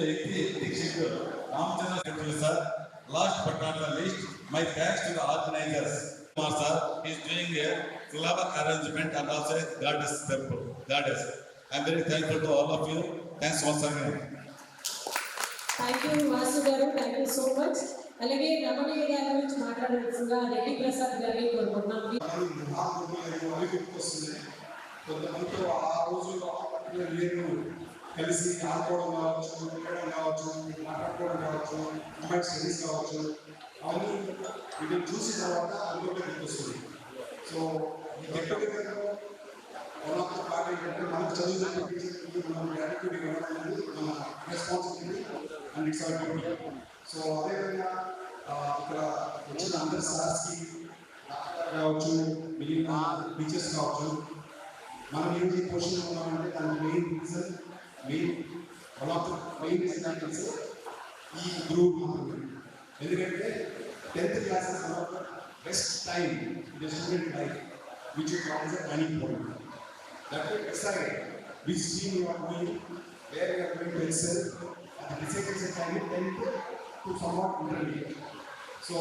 hectic schedule. Ramchandra Secretary sir, last but not the least, my thanks to the organizers. Kumar sir is doing a clever arrangement and also a goddess temple. Goddess. I am very thankful to all of you. Thanks once again. Thank you, Vasu garu. Thank you so much. అలాగే రమణయ్య గారి గురించి మాట్లాడాల్సిందిగా రెడ్డి ప్రసాద్ గారిని కోరుకుంటున్నాం. కొంతమందితో ఆ రోజుల్లో నేను కలిసి ఆడుకోవడం కావచ్చు, తిరగడం కావచ్చు, మాట్లాడుకోవడం కావచ్చు, కంబైన్ స్టడీస్ కావచ్చు, అవన్నీ వీటిని చూసిన తర్వాత అందులోనే గుర్తొస్తుంది. సో ఈ గెట్ టుగెదర్లో వన్ ఆఫ్ ద పార్ట్ ఏంటంటే మనకు చదువుతున్న మనం గ్రాట్యూడ్ ఇవ్వడం అనేది మన responsibility and it's our duty. So అదేవిధంగా ఇక్కడ వచ్చిన అందరి సార్స్కి కావచ్చు, మిగిలిన టీచర్స్ కావచ్చు, మనం ఈ పొజిషన్లో ఉన్నామంటే దానికి main reason one of the main reason అంటే ఈ గ్రూప్. ఎందుకంటే 10th class is one of the best time in the student life which you call as a turning point. That will decide which stream you are going, where you are going to excel, and the second is a time 10th to somewhat intermediate. So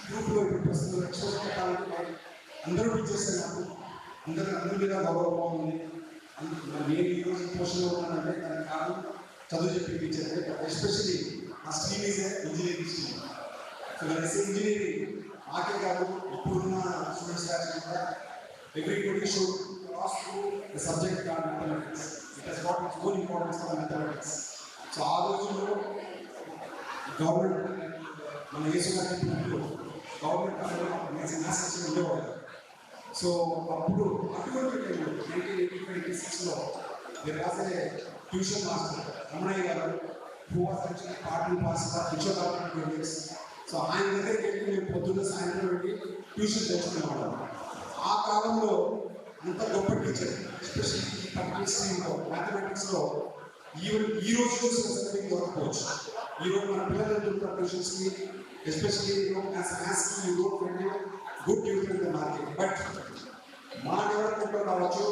గ్రూప్లో ఇప్పుడు ప్రస్తుతం expose పెట్టాలంటే అందరూ teachers నాకు అందరి మీద గౌరవం ఉంది. నేను ఈరోజు పోషన్లో ఉన్నానంటే దానికి కారణం చదువు చెప్పే టీచర్. ఎస్పెషలీ ఆ stream is engineering stream. So engineering నాకే కాదు, ఇప్పుడున్న స్టూడెంట్స్ బ్యాచ్ కూడా everybody should cross through the subject called mathematics. It has got its own importance for mathematics. So ఆ రోజుల్లో గవర్నమెంట్ మన వేసుకున్నట్టు గవర్నమెంట్ మ్యాథ్స్ ఉండేవాడు. సో అప్పుడు అటువంటి 1985-86లో ట్యూషన్ మాస్టర్ రమణయ్య గారు who was actually part and parcel of Vishwakapur projects. So ఆయన దగ్గరికి వెళ్ళి మేము పొద్దున్న సాయంత్రం వెళ్ళి ట్యూషన్ తెచ్చుకునేవాళ్ళం. ఆ కాలంలో అంత గొప్ప టీచర్, ఎస్పెషల్లీ ఈ పర్టికులర్ స్ట్రీమ్లో మ్యాథమెటిక్స్లో ఈవెన్ ఈ రోజు చూసిన సరే దొరకపోవచ్చు. ఈరోజు మన పిల్లలు వెళ్తున్న ట్యూషన్స్కి ఎస్పెషల్లీ మ్యాథ్స్కి you don't find good tutor in the market. But మా డెవలప్మెంట్లో కావచ్చు,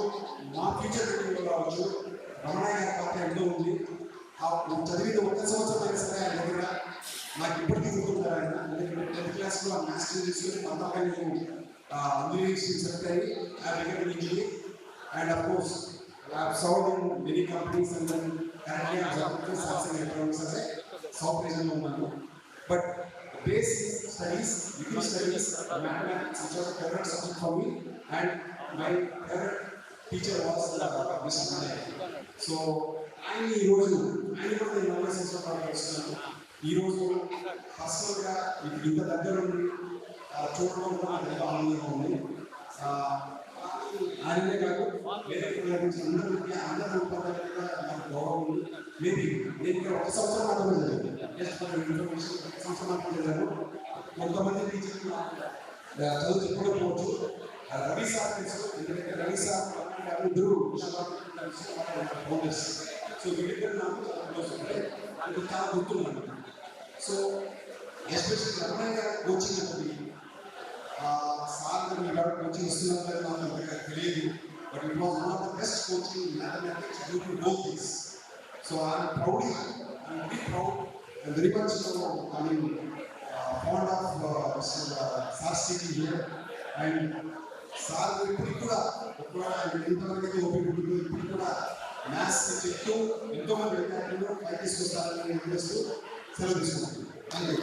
మా ఫ్యూచర్ బిల్డింగ్లో కావచ్చు, రమణయ్య గారి పాత్ర ఎంతో ఉంది. చదివిన ఒక్క సంవత్సరం అయినా సరే ఆయన దగ్గర నాకు ఇప్పటికీ గుర్తుంటారు. ఆయన 10th క్లాస్లో మాస్టర్ తీసుకొని పంతొమ్మిది నేను ఇంజనీరింగ్ స్ట్రీమ్ సెలెక్ట్ అయ్యి ఆ దగ్గర engineering and of course south in many companies and then currently electronics అంటే సౌత్ రీజన్లో ఉన్నాను. But basic studies, degree studies, mathematics, which was a favorite subject for me, and my favorite teacher was Mr. Manay. So, I కూడా knowledge పాటిస్తున్నాను. ఈరోజు పర్సనల్గా ఇంత దగ్గర ఉండి చూడడం కూడా నాకు ఆనందంగా ఉంది. ఆయనే కాదు అందరూ ఉపాధ్యాయులుగా నాకు గౌరవం ఉంది. మేబీ నేను ఇక్కడ ఒక సంవత్సరం మాత్రమే చదివాను, జస్ట్ ఫర్ ఇన్ఫర్మేషన్. ఒక సంవత్సరం మాత్రమే చదివాను. కొంతమంది టీచర్లు చదువు చెప్పకపోవచ్చు. రవి సార్ తెలుసు, ఎందుకంటే రవి సార్ ఇద్దరు ఫౌండర్స్. సో వీళ్ళిద్దరు నాకు నాకు చాలా గుర్తున్నాను. సో ఎస్పెషల్లీ రమణయ్య గారు కోచింగ్ అనేది సార్ ఇవాళ కోచింగ్ ఇస్తున్నారు నాకు అంతగా తెలియదు. But it was one of the best coaching in mathematics due to both things. So I'm proud and very much I mean fond of Sar's teaching here. And sir ఇప్పుడు కూడా ఎంతమందికి ఉపయోగపడుతుంది, ఇప్పుడు కూడా మ్యాథ్స్ చెప్తూ ఎంతో మంది విద్యార్థులు పైకి తీసుకొస్తారని నేను చేస్తూ సెలవు తీసుకుంటాను. Thank you.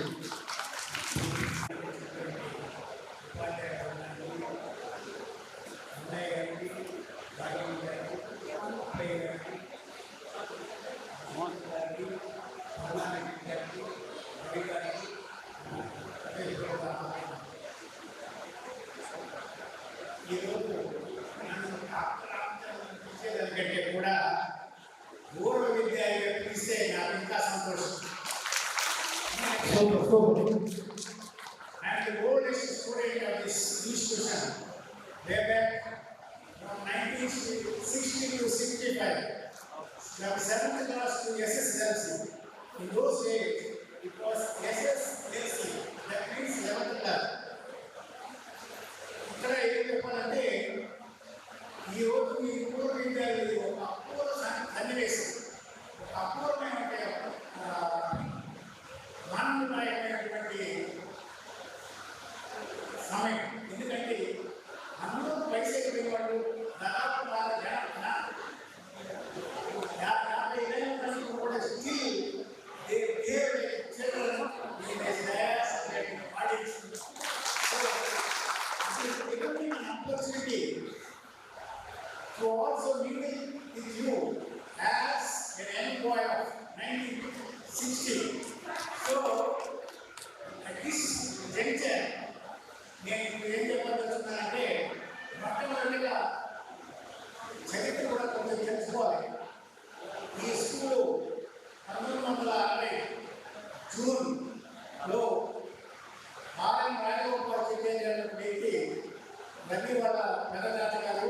ఈరోజు నన్ను ఇచ్చేదానికంటే కూడా పూర్వ విద్యార్థి పిలిస్తే నాకు ఇంకా సంతోషం. I'm the oldest student of this institution. Way back from 1960 to 65, from 7th class to SSLC. In those days, it was SSLC. That means 11th class. ఇక్కడ ఏం చెప్పాలంటే ఈరోజు ఈ పూర్వ విద్యార్థులు ఒక అపూర్వ సన్నివేశం, ఒక అపూర్వమైన 1960. So, at this juncture, నేను ఇప్పుడు ఏం చెప్పదలుచుకున్నానంటే మొట్టమొదటిగా చరిత్ర కూడా కొంచెం తెలుసుకోవాలి. ఈ స్కూలు 1960 జూన్లో ఆర్ఎం రాజగోపాల్ వ్యక్తి గల్లి వాళ్ళ పెద్దనాట గారు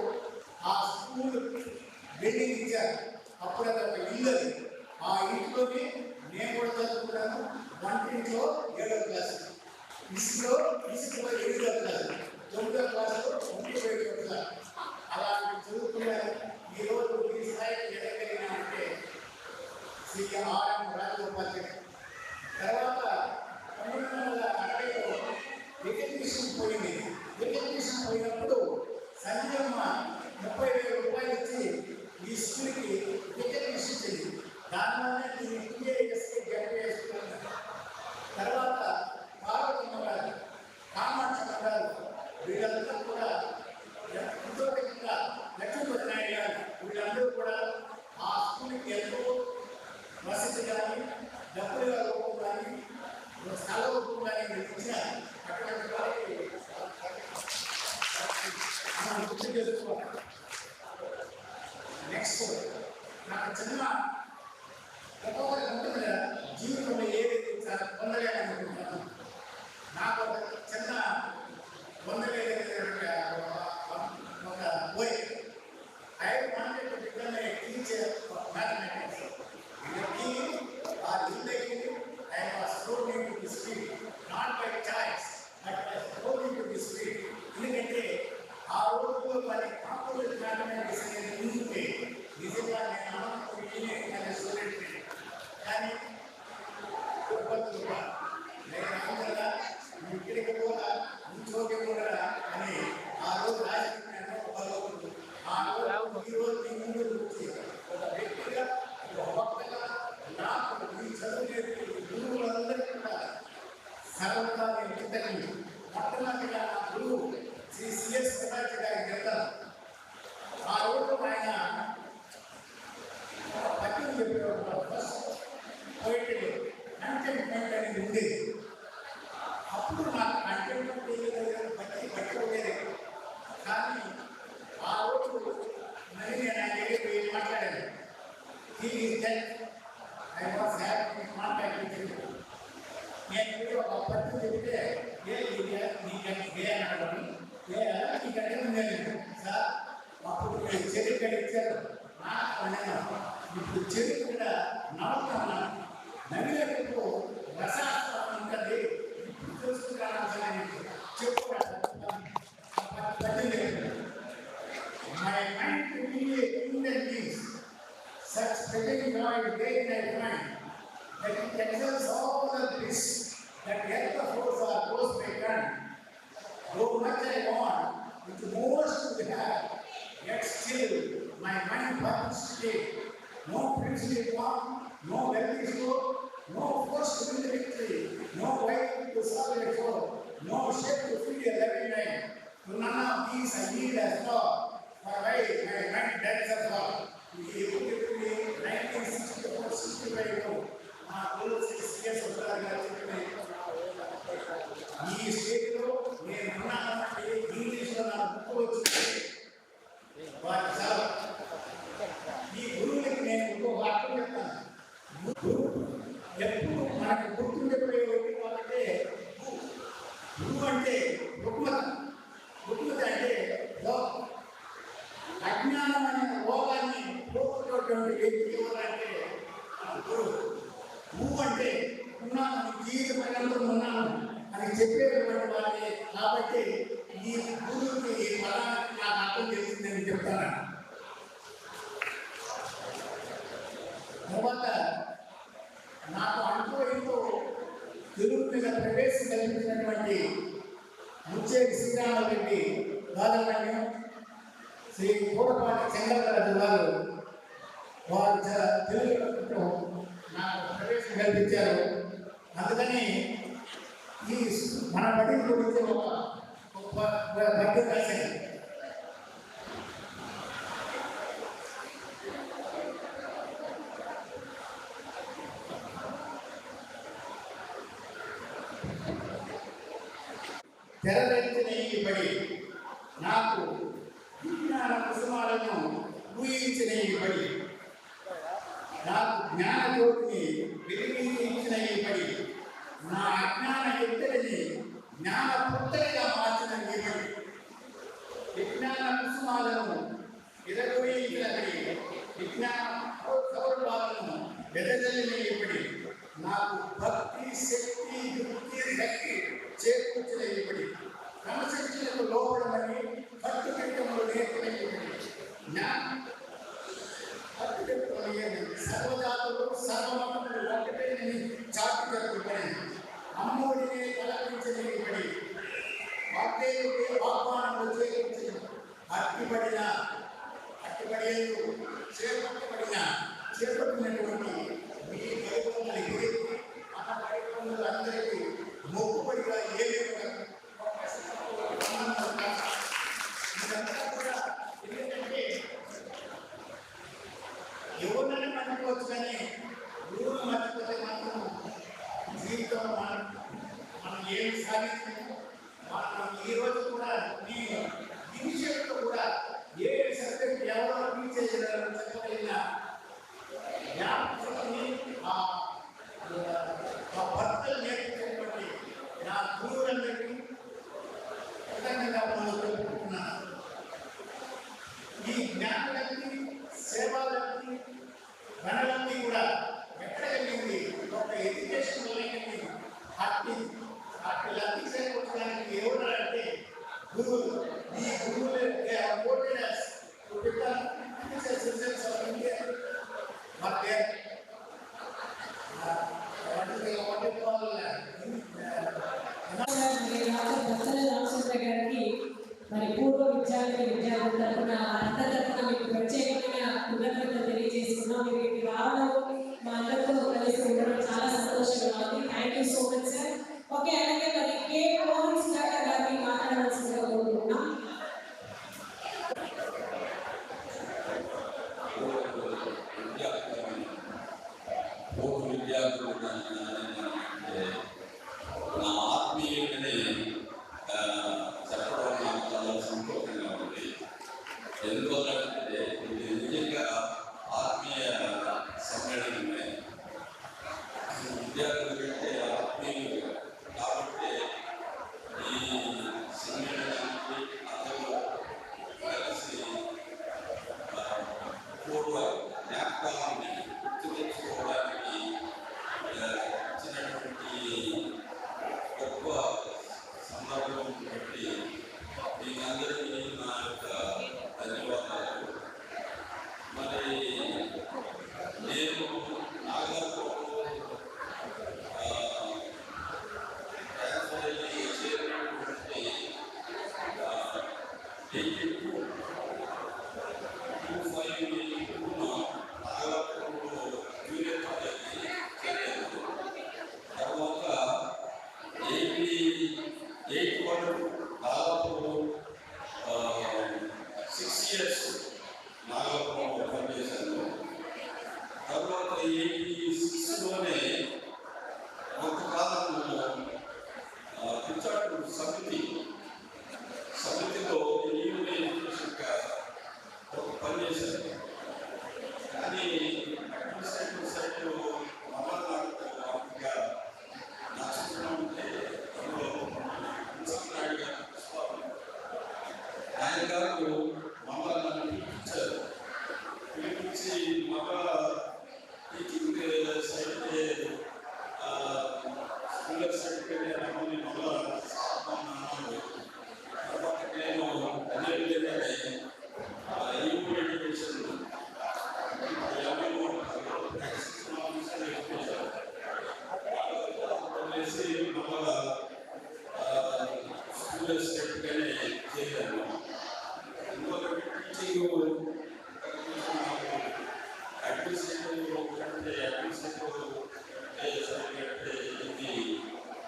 ఆ స్కూల్ బిల్డింగ్ ఇచ్చారు. అప్పుడు అది ఒక ఇల్లు అది. ఆ ఇంట్లోనే నేను కూడా చదువుకున్నాను. వంటింట్లో 7వ క్లాసు, ఇసుకలో 8వ క్లాసు, 9వ క్లాసులో 1వ క్లాసు అలాంటి చదువుకున్నారు. ఈరోజు ఈ స్థాయికి ఎదగలిగినామంటే శ్రీ ఆర్ఎం రాజగోపాల్ తర్వాత 1960లో రికగ్నిషన్ పోయింది. రికగ్నిషన్ పోయినప్పుడు సంజయమ్మ 30,000 రూపాయలు ఇచ్చి ఈ స్కూల్కి రికగ్నిషన్ ఇచ్చింది. దానివల్ల దీన్ని టీఏఎస్కి జడ్పీఎస్కున్నారు. తర్వాత పార్వతమ్మ గారు, కామాక్షమ్మ గారు వీళ్ళందరూ కూడా ఉద్యోగంగా లక్ష్మీపతి నాయుడు గారు వీళ్ళందరూ కూడా ఆ స్కూల్కి ఎంతో వసతి కానీ డబ్బుల రూపం కానీ స్థల రూపం కానీ ఇచ్చినారు. అటువంటి వారికి మనం గుర్తు చేసుకోవాలి. నెక్స్ట్ నాకు చిన్న ఒక్కొక్కరికి ఉంటుంది కదా జీవితంలో ఏది పొందలేదనుకుంటున్నాను. నాకు ఒక చిన్న పొందలేదు ఒక పోయి I wanted to become a teacher of mathematics. In the beginning or illegally, I was thrown into this field, not by choice, but I was thrown into this field. ఎందుకంటే ఆ రోజుల్లో మరి కాంపౌండ్ మ్యాథమెటిక్స్ అనేది ముందుంటే నిజంగా నేను అన్నప్పుడు engineering అనే student కానీ నేను అనుకున్నా ఇక్కడికి కూడా ఇంకోటి కూడా అని ఆ రోజు రాజకీయ బలవుతుంది. ఆ రోజు ఈ రోజు మీ ముందు వచ్చి ఒక వ్యక్తిగా ఒక భక్తగా నాకు ఈ చదువు నేర్పి గురువులందరికీ కూడా సర్వదా నేను కృతజ్ఞుడు. మొట్టమొదటిగా నా గురువు శ్రీ సిఎస్ కటాచి గారికి చెప్తాను. ఆ రోజు ఆయన పద్యం చెప్పేవాడు. ఫస్ట్ పోయిటరీ కంటెంట్మెంట్ అనేది ఉండేది. అప్పుడు నాకు కంటెంట్మెంట్ బట్టి ఉండేది. కానీ ఆ రోజు మరి నేను ఆయన దగ్గరికి మాట్లాడాను. I was happy contact with him. నేను ఒక పద్యం చెప్తే నీకంటే అన్నాడు. నీకంటే నేను సార్ అప్పుడు చెరుకు ఇక్కడ ఇచ్చారు. నాకు ఇప్పుడు చెరుకు ఇక్కడ నవ్వుతున్నాను. నవ్వేటప్పుడు రసాస్త్రం ఉంటుంది. ఇప్పుడు తెలుసుకున్నాను చెప్పుకోవడం. My mind to be a human being, such pretty joy day in my mind, that it excels all the bliss that yet the force are close by turn. Though much I want, with most to have, yet still my mind burns today. No princely form, no wealthy store, no force to win the victory, no right to solve a foe, no shape to feed a living life. To none of these I need as law, for why my mind dies as well. In 1964-65 మా గురువు Shri CS గారు ఈ స్టేజ్లో నేను ఉన్నానంటే ఇంగ్లీష్లో నా book వచ్చింది. వారి చాలా ఈ గురువులకి నేను ఇంకొక అర్థం చెప్తాను. గురువు ఎప్పుడు మనకు గుర్తుండిపోయే వాళ్ళంటే గురువు అంటే రుగ్మత. రుగ్మత అంటే అజ్ఞానం అనే రోగాన్ని పోగొట్టేటువంటి వ్యక్తి ఎవరంటే గురువు. నువ్వు అంటే ఉన్నాను, జీవిత పర్యంతం ఉన్నాను అని చెప్పేటటువంటి వారే. కాబట్టి ఈ గురువుకి ఈ పదానికి నాకు అర్థం తెలిసిందని చెప్తాను. తర్వాత నాకు అనుకోవడంతో తెలుగు మీద ప్రవేశం కల్పించినటువంటి ముచ్చేటి శ్రీరామరెడ్డి రాజమణ్యం, శ్రీ పూడపాటి చంద్రరాజు గారు వారు తెలుగు నాకు ప్రవేశం కల్పించారు. అందుకని ఈ మన బడి గురించి ఒక పద్యం రాశాను. తెరవెచ్చనీయబడి నాకు విజ్ఞాన కుసుమాలను ఊహించనీయబడి నాకు జ్ఞాన జ్యోతిని వెలిగించనీయబడి నా అజ్ఞాన ఎత్తడిని జ్ఞాన పుత్తడిగా మార్చనీయబడి విజ్ఞాన కుసుమాలను ఎదగొయించబడి విజ్ఞాన సౌరభాలను వెదజల్లినీయబడి నాకు భక్తి శక్తి యుక్తి శక్తి చేకూర్చనీయబడి క్రమశిక్షణకు లోపడమని భక్తి పెట్టములు నేర్పనీయబడి జ్ఞానం సర్వజాతులు సర్వమతములు ఒకటేనని చాటి జరుగుబడి అమ్మోడిని తలపించనీయబడి వాగ్దేవుడికి ఆహ్వానములు చేకూర్చిన చేపట్టినటువంటి మీ పరిపాలన గురించి మన పరిపాలనందరికీ మొక్కుబడిగా ఇదంతా కూడా ఎందుకంటే ఎవరిని మర్చిపోవచ్చు కానీ గురువును మర్చిపోతే మాత్రం జీవితం మనం ఏమి సాధించాము. మనం ఈరోజు కూడా మీ విషయంలో కూడా ఏ సబ్జెక్ట్ ఎవరో టీచ్ చేయగలరని చెప్పగలిగిన జ్ఞాపకాన్ని ఆ భర్తలు నేర్పించినటువంటి నా గురువులందరికీ కృతజ్ఞతలు తెలుపుకుంటున్నాను. ఈ జ్ఞానాలన్నీ సేవలన్నీ గణలన్నీ కూడా ఎక్కడ కలిగింది ఒక ఎడ్యుకేషన్ కలిగింది. అట్టి లబ్ధి చేకూర్చడానికి ఎవరు అంటే గురువులు. ఈ గురువులు రామచంద్ర గారికి మరి పూర్వ విద్యార్థుల తరఫున అంత తరఫున మీకు ప్రత్యేకమైన కృతజ్ఞతలు తెలియజేస్తున్నాం. మీరు రావడం మా అందరితో కలిసి ఉండడం చాలా సంతోషంగా ఉంది. Thank you so much sir. Okay, అలాగే మరి కే మోహన్ సుధాకర్ గారిని మాట్లాడవలసిందిగా కోరుకుంటున్నాం. నా ఆత్మీయుడిని చెప్పడం నాకు చాలా సంతోషంగా ఉంది. ఎందువల్లంటే ఇది నిజంగా ఆత్మీయ సమ్మేళనమే. విద్యార్థుల కంటే ఆత్మీయులు కాబట్టి ఈ సమ్మేళనానికి అందరూ కలిసి పూర్వ జ్ఞాపకాన్ని గుర్తు తెచ్చుకోవడానికి ఇచ్చినటువంటి గొప్ప సందర్భం బట్టి మీకందరికీ నా యొక్క ధన్యవాదాలు. మరి నేను నాగర్లో ట్రాన్స్ఫర్ అయ్యి చేరినటువంటి 82 నాగర్లో జూనియర్ కాలేజీ చేరాను. తర్వాత 88 వరకు దాదాపు 6 years నాగర్లో పనిచేశాను. తర్వాత 86లోనే కొంతకాలంలో పిచ్చాటు సమితిలో ఈవెంట్ ఎడ్యుకేషన్గా పనిచేశాను. కానీ అడ్మినిస్ట్రేటివ్ సైడ్ మమ్మల్ని నచ్చుతుంటే అందులో నాయుడు గారు ఆయన గారు మమ్మల్ని పిలిపించారు. పిలిపించి మళ్ళా టీచింగ్ సైడ్కే స్కూల్ సైడ్కే మమ్మల్ని మళ్ళా అన్నారు. తర్వాత నేను అదేవిధంగానే ఈవెంట్ ఎడ్యుకేషన్ స్కూల్ సైడ్గానే చేయాను. ఇంకొకటి టీచింగ్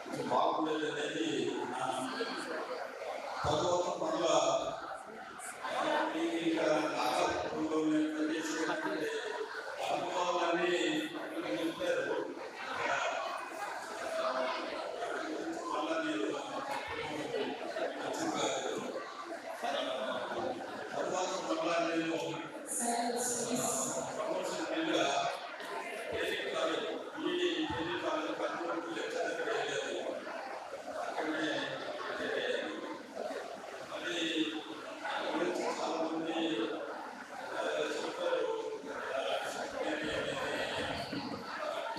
ఇది బాగుండేది అనేది నా తర్వాత మళ్ళా నాగపూర్లో పనిచేసేటువంటి అనుభవాలన్నీ చెప్పారు. మళ్ళా నేను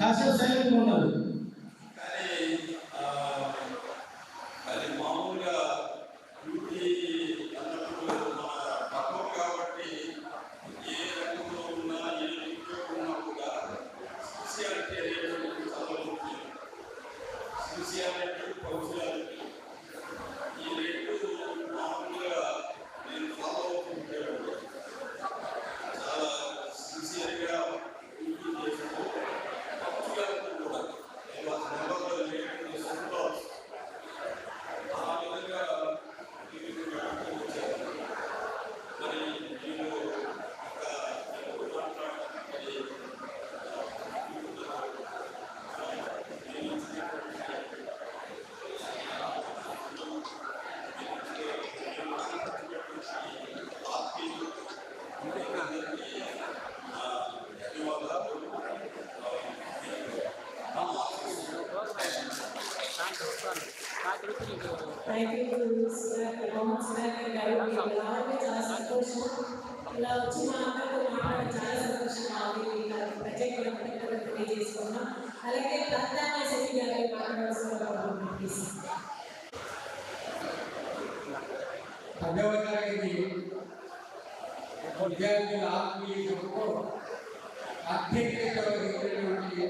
కాసేపు సైలెంట్ ఉండాలి. కానీ అది మామూలుగా డ్యూటీ అన్నప్పుడు మన తక్కువ కాబట్టి ఏ రంగంలో ఉన్నా ఏ ఉద్యోగం ఉన్నా కూడా స్పెషాలిటీ అనేటువంటి చాలా ముఖ్యం. స్పెషాలిటీ పర్సనాలిటీ ఈ రెండు మామూలుగా నేను ఫాలో అవుతుంటాను. చాలా సిన్సియర్గా డ్యూటీ చేస్తూ పక్షుగా కూడా నెలలు లేటువంటి సంతోష్ ఆ విధంగా మీరు వచ్చారు. మరి మీరు ఒక మాట్లాడాలి థ్యాంక్ యూ సుధాకర్, మొహమ్మద్ సుధాకర్ గారు. మీరు రావడం చాలా సంతోషం. ఇలా వచ్చి మా అందరితో మాట్లాడడం చాలా సంతోషంగా ఉంది. మీకు ప్రత్యేకమైన కృతజ్ఞతలు తెలియజేసుకున్నాం. అలాగే ప్రధాన శక్తి గారు మాట్లాడాల్సిన ప్లీజ్. 10వ తరగతి విద్యార్థుల ఆత్మీయ సభకు అధ్యక్షత వహించినటువంటి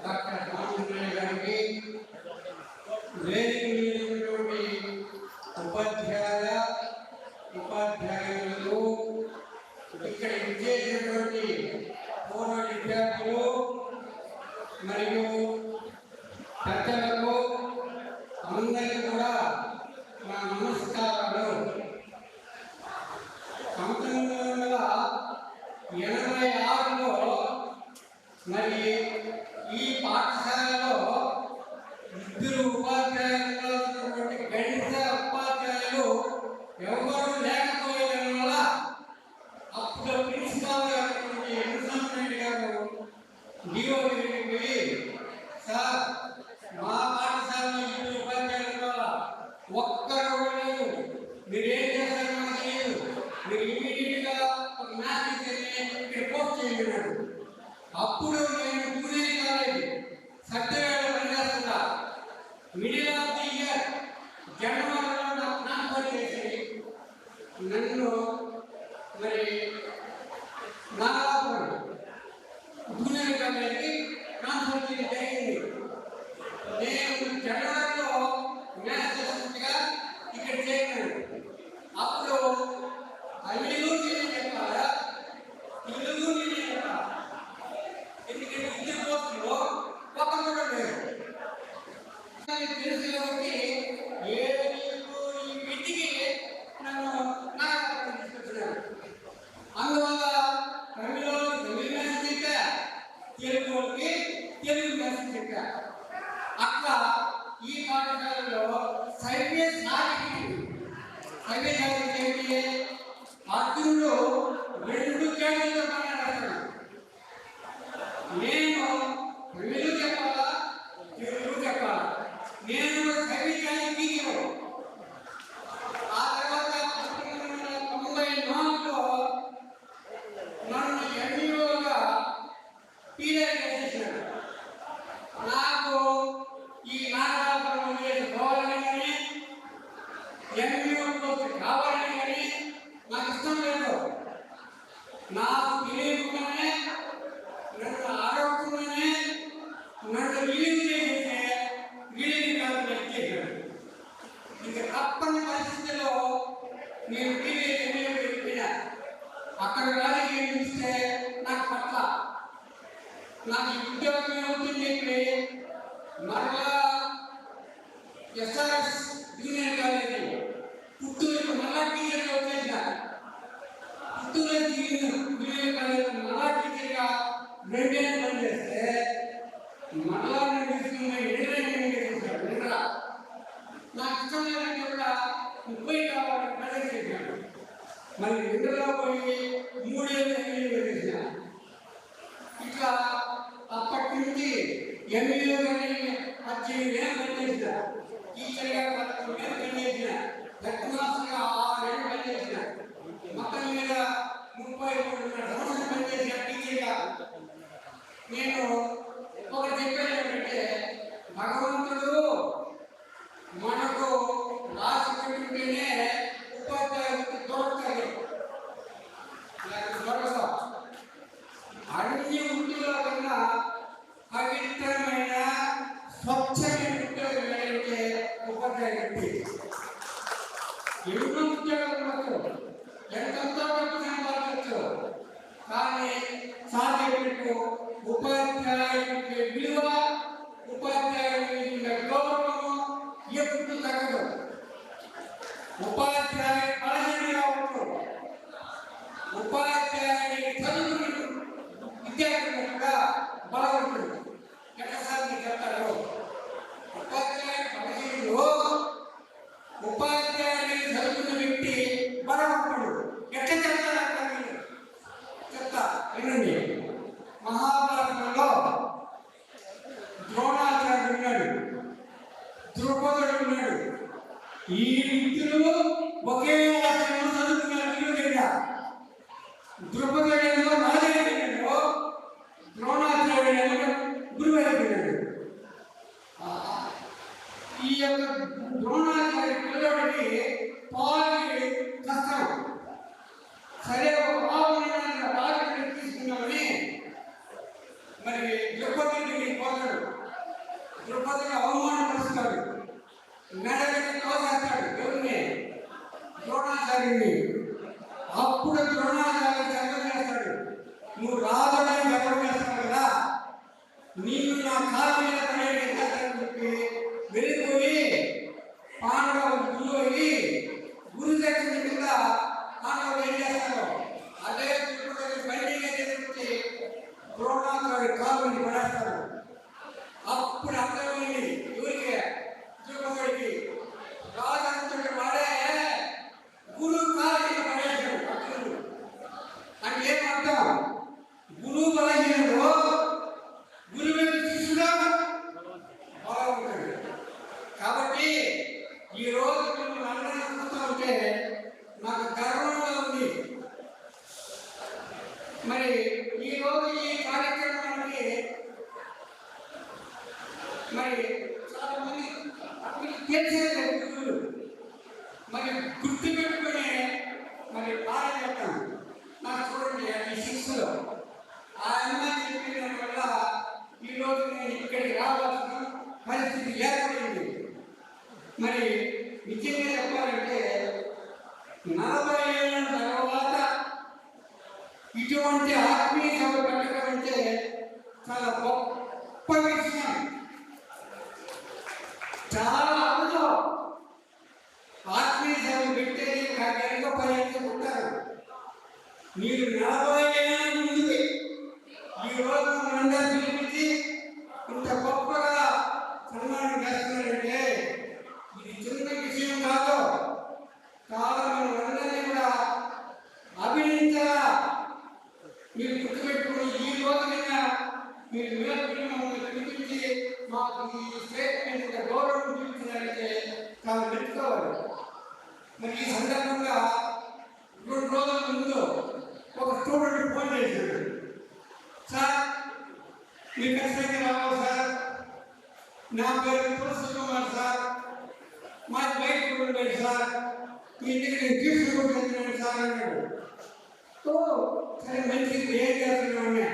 డాక్టర్ రామచంద్రయ్య గారికి, వేదిక మీద ఉన్నటువంటి ఉపాధ్యాయులు, ఇక్కడ విచ్చేసినటువంటి పూర్వ విద్యార్థులు మరియు పెద్దలకు అందరికీ కూడా నా నమస్కారాలు. 1986లో మరి ఈ పాఠశాలలో ఇద్దరు ఉపాధ్యాయులు, గణిత ఉపాధ్యాయులు ఎవరు లేకపోవడం వల్ల అప్పుడు ప్రిన్సిపాల్ గారు గారు డిఓ దగ్గరికి పోయి, సార్ మా పాఠశాలలో ఇద్దరు ఉపాధ్యాయుల వల్ల ఒక్కరు లేదు, మీరు ఏం చేస్తారు నాకు తెలియదు, మీరు ఇమీడియట్గా ఒక మ్యాథ్స్ టీచర్ని రిపోర్ట్ చేయమన్నాడు. అప్పుడు నేను జూనియర్ కాలేజ్ సత్యవేళ పనిచేస్తున్నా. మిడిల్ ఆఫ్ ది ఇయర్ జనవరిలో నాకు ట్రాన్స్ఫర్ చేసి నన్ను మరి నాగలాపురం జూనియర్ కాలేజీకి ట్రాన్స్ఫర్ చేయడం జరిగింది. నేను జనవరిలో మ్యాథ్స్ అసిస్టెంట్గా ఇక్కడ చేరినాను. అప్పుడు తెలుగు నేను చెప్పాలా, తెలుగు నేను చెప్పాలా, ఎందుకంటే ఇద్దరు పోస్టులో ఒకరు కూడా లేరు. తెలుసు కాబట్టి ఈ ఇంటికి నన్ను నాగలాపురం తీసుకొచ్చినారు. అందువల్ల తమిళ మ్యాథ్స్ చెప్పా, తెలుగుకి తెలుగు మ్యాథ్స్ చెప్పా. అట్లా ఈ పాఠశాలలో సైన్య సాధించింది. ఏంటి, అర్జునుడు 2 కేజీలతో మాట్లాడతాడు. నేను తెలుగు చెప్పాలా, తెలుగు చెప్పాలా, నేను సైన్యానికి ఆ తర్వాత 1994లో నన్ను ఎంఈఓగా పీరియడ్ చేసేసాడు. నాకు ఈ నాగలాపురం పోవాలని కానీ ఎంఈఓ పోస్ట్ కావాలని కానీ నాకు ఇష్టం లేదు. నాకు తెలియకుండానే నన్ను ఆరోగ్యంగానే నన్ను రిలీవ్ చేసేస్తే రిలీవ్ కాదు చేశాడు. ఇంకా తప్పని పరిస్థితిలో నేను వెళ్ళిపోయినా అక్కడ రాజకీయ చూస్తే నాకు పట్ల నాకు ఉద్యోగం ఏమవుతుంది చెప్పి మరలా ఎస్ఆర్ఎస్ జూనియర్ కాలేజీ పుత్తూరు మళ్ళా టీచర్గా వచ్చేసిన. పుత్తూరు జూనియర్ కాలేజీ మళ్ళా టీచర్గా 2 ఏళ్ళు పనిచేస్తే మళ్ళా నేను తీసుకున్న ఇంటర్వ్యూ చేశాను. నాకు ఇష్టం లేదంటే కూడా 30 కావాలని ప్రజెంట్ చేశాను. మరి ఇంటర్లో పోయి 3 ఏళ్ళు చేసిన. ఇట్లా అప్పటి నుంచి ఎంఈఓ కానీ 18 ఏళ్ళు పనిచేసిన, టీచర్గా 11 ఏళ్ళు పనిచేసిన, హెడ్ మాస్టర్గా 6 ఏళ్ళు పనిచేసిన, మొత్తం మీద 33 సంవత్సరాలు పనిచేసిన టీచర్గా నేను ఒక వ్యక్తి. ఎన్నో ఉద్యోగాలు ఉండొచ్చు, ఎంతెంతో డబ్బు సంపాదించవచ్చు, కానీ సార్ చెప్పినట్టు ఉపాధ్యాయుడికి విలువ, ఉపాధ్యాయుడికి గౌరవము ఎప్పుడు తగ్గదు. ఉపాధ్యాయుడు బలహీన కావచ్చు, ఉపాధ్యాయుడికి చదువుకుని విద్యార్థులు కూడా బలవంతుడు. ఎక్కసారి చెప్తారు ఉపాధ్యాయుడు బలహీనుడు, ఉపాధ్యాయుడిని చదువుకున్న వ్యక్తి బలవంతుడు. ఎట్లా చెప్తారు చెప్తా వినండి. మహాభారతంలో ద్రోణాచార్యుడు ఉన్నాడు, ద్రౌపదుడు ఉన్నాడు. ఈ ఇద్దరు ఒకే ఆశ్రమంలో చదువుకున్నారు. విలువగా ద్రౌపదుడేమో రాజైపోయాడు, ద్రోణాచార్యుడేమో గురువు అయిపోయాడు. ఈ యొక్క ద్రోణాచార్య పిల్లవాడికి పాలకి కష్టం. సరే ఒక పాలని తీసుకున్నామని మరి ద్రౌపదిని పోతాడు. ద్రౌపదిని అవమానపరుస్తాడు, మెడకి తోసేస్తాడు ఎవరిని, ద్రోణాచార్యుడిని. అప్పుడు ద్రోణాచార్యుడు చక్కగా చేస్తాడు, నువ్వు రాజుని గర్వం చేస్తావు కదా, నీవు నా కాళ్ళ మీద పడేటని చెప్పి వెళ్ళిపోయి పాండవులు గురువు అయ్యి గురు దక్షిణ కింద పాండవులు ఏం చేస్తారు, అదే బండిగా తీసుకొచ్చి ద్రోణాచార్యుడు కాళ్ళని పడేస్తారు. అప్పుడు అర్థమైంది ఎవరికి, ద్రౌపదికి. రాజంతుడి వాడే గురువు కాళ్ళని పడేశాడు. అంటే ఏమర్థం, గురువు బలహీనుడు, గురువు శిష్యుడు బాగుంటాడు. కాబట్టి ఈ రోజు మిమ్మల్ని అందరినీ చూస్తూ ఉంటే నాకు గర్వంగా ఉంది. మరి ఈ రోజు ఈ కార్యక్రమానికి మరి చాలా మంది తెలిసేది గురువులు మరి గుర్తు పెట్టుకుని మరి బాగా చెప్తాను. నాకు చూడండి ఈ శిక్షలో ఆ అమ్మాయి చెప్పిన వల్ల ఈరోజు నేను ఇక్కడికి రావాల్సిన పరిస్థితి ఏర్పడింది. మరి నిజంగా చెప్పాలంటే 40 ఏళ్ళ తర్వాత ఇటువంటి ఆత్మీయ సభ పెట్టడం అంటే చాలా గొప్ప విషయం. చాలా అరుదు ఆత్మీయ సభ పెట్టేది ఎంతో పర్యటించుకుంటారు. మీరు 40 ఏళ్ళ ముందుకి ఈరోజు మనందరూ పిలిపించి ఇంత గొప్పగా సన్మానం చేస్తున్నారంటే ఇది చిన్న విషయం కాదు. కాలం అందరినీ కూడా అభినందించాలా. మీరు గుర్తుపెట్టుకుని ఈ రోజునైనా మీరు మమ్మల్ని పిలిపించి మాకు ఈ స్టేట్మెంట్ గౌరవం చూపించారంటే చాలా మెచ్చుకోవాలి. మరి ఈ సందర్భంగా 2 రోజుల ముందు ఒక స్టూడెంట్ ఫోన్ చేశాడు, సార్ మీరు ఖచ్చితంగా రావాలి సార్, నా పేరు తులసి కుమార్ సార్, మాది బయట ఉండేది సార్, మీ ఇంటికి నేను తీసుకుంటున్నాను సార్ అన్నాడు. ఓ సరే మంచిది, ఏం చేస్తున్నాను,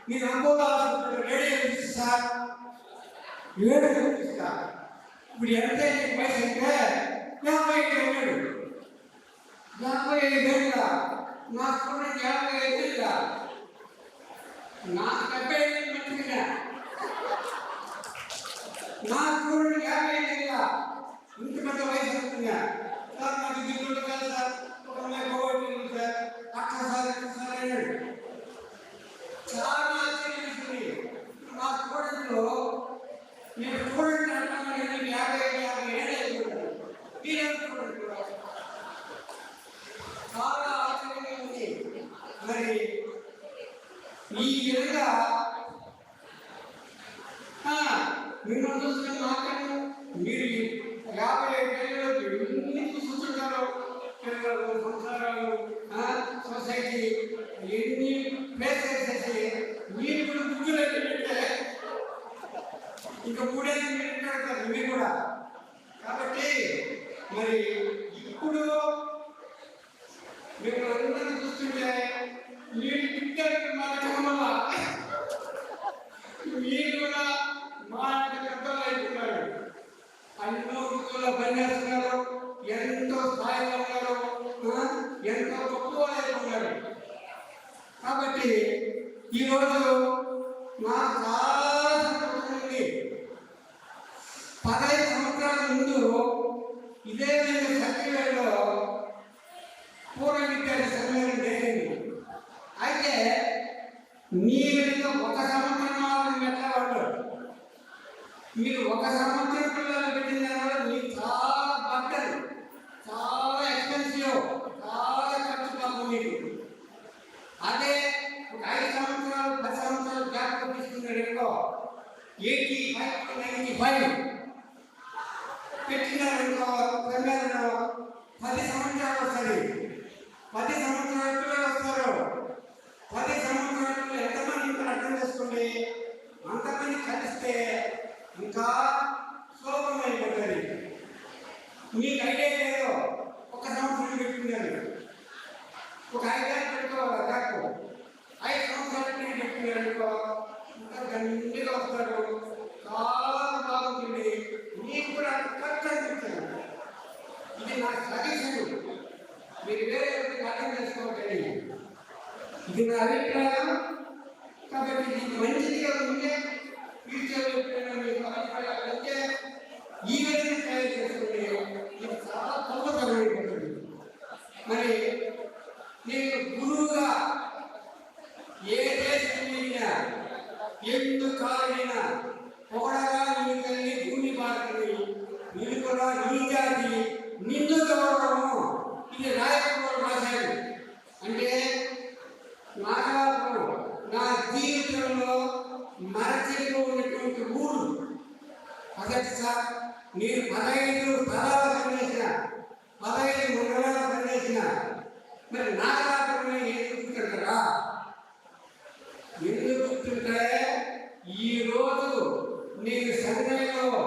మీరు అపోలో హాస్పిటల్ రేడియో చూసి సార్, రేడియో చూపిస్తా, ఇప్పుడు ఎంత వయసు అంటే 55 అన్నాడు. 55 ఏళ్ళ నా స్టూడెంట్ 55 ఏళ్ళ, నాకు 70 మంచిగా, నా స్టూడెంట్ 55 ఏళ్ళ, ఇంత పెద్ద వయసు అవుతుందా సార్, నాకు దిగులు కాదు సార్, ఒక అమ్మాయి పోగొట్టింది సార్, అక్కడ సార్ ఎక్కడ సార్ అన్నాడు. చాలా ఆశ్చర్యమేసింది. నా స్టూడెంట్లో నేను స్టూడెంట్ అంటున్నాను, 50 ఏళ్ళు అయిపోయాడు, మీరేం స్టూడెంట్, చాలా ఆశ్చర్యంగా ఉంది. మరి ఈ విధంగా మిమ్మల్ని చూసిన మాట్లాడు, మీరు 55 ఏళ్ళకి ఎన్ని చూస్తుంటారు, పిల్లలు, సంసారాలు, సొసైటీ ఎన్ని ఫేస్ చేసేసి మీరు కూడా ముగ్గులు ఏంటంటే ఇంకా 3 ఏళ్ళు మీరు పెడతారు మీరు కూడా. కాబట్టి మరి ఇప్పుడు మీరు అందరినీ చూస్తుంటే మీరు పిల్లలకి మాట్లాడటం వల్ల మీరు కూడా మా పెద్దలు అయిపోతున్నారు. అన్నో వృత్తుల్లో పనిచేస్తున్నారు, ఎంతో స్థాయిలో ఉన్నారు, ఎంతో గొప్ప ఉన్నారు. కాబట్టి ఈరోజు నాకు చాలా సంతోషం ఉంది. 15 సంవత్సరాల ముందు ఇదే సర్టిఫికేట్లో పూర్వ విద్యార్థి సమ్మేళనం జరిగింది. అయితే మీరు ఒక సంవత్సరం పెట్టేవాళ్ళు, మీరు ఒక సంవత్సరం పిల్లలు పెట్టిన తర్వాత మీకు చాలా బట్టలు, చాలా ఎక్స్పెన్సివ్, చాలా ఖర్చు కాదు మీకు. అదే ఒక 5 సంవత్సరాలు 10 సంవత్సరాలు గ్యాప్ తీసుకున్నాడు 85 to 95 పెట్టినారనుకో సమ్మేళనం 10 సంవత్సరాలు వస్తుంది. 10 సంవత్సరాల పిల్లలు వస్తారు. 10 సంవత్సరాలు ఎంతమంది ఇంకా అర్థం చేసుకోండి, అంతమంది కలిస్తే ఇంకా సులభమైపోతుంది. మీకు ఐడియా లేదు, ఒక సంవత్సరం పెట్టుకున్నారు, ఒక 5 ఏళ్ళు పెట్టుకోవాలి దాకా 5 సంవత్సరాలు పెట్టుకున్నారనుకో ఇంకా గండిగా వస్తారు, చాలా బాగుంటుంది. మీకు కూడా ఖర్చు అనిపిస్తుంది. ఇది నా సజెషన్, మీరు వేరే అర్థం చేసుకోవట్లేదు. ఇది నా అభిప్రాయం. కాబట్టి ఇది మంచిదిగా ఉంటే ఫ్యూచర్లో ఎప్పుడైనా మీకు అభిప్రాయాలు అంటే ఈ విధంగా తయారు చేసుకుంటే ఇది చాలా గొప్పతనమైపోతుంది. మరి నేను గురువుగా ఏ దేశం వెళ్ళినా, ఎందుకు కాలైనా పొగడగా నీ తల్లి భూమి భారతిని, నేను కూడా నీ జాతి నిండు గౌరవము. ఇది రాయకుండా రాశాడు. అంటే నాగాపురం నా జీవితంలో మరచిపోయినటువంటి ఊరు. అదటి సార్, నేను 15 స్థలాలు పనిచేసిన, 15 మండలాలు పనిచేసిన, మరి నాగాపురం ఎందుకు గుర్తుంటారా? ఎందుకు గుర్తుంటే ఈరోజు నేను సంఘంలో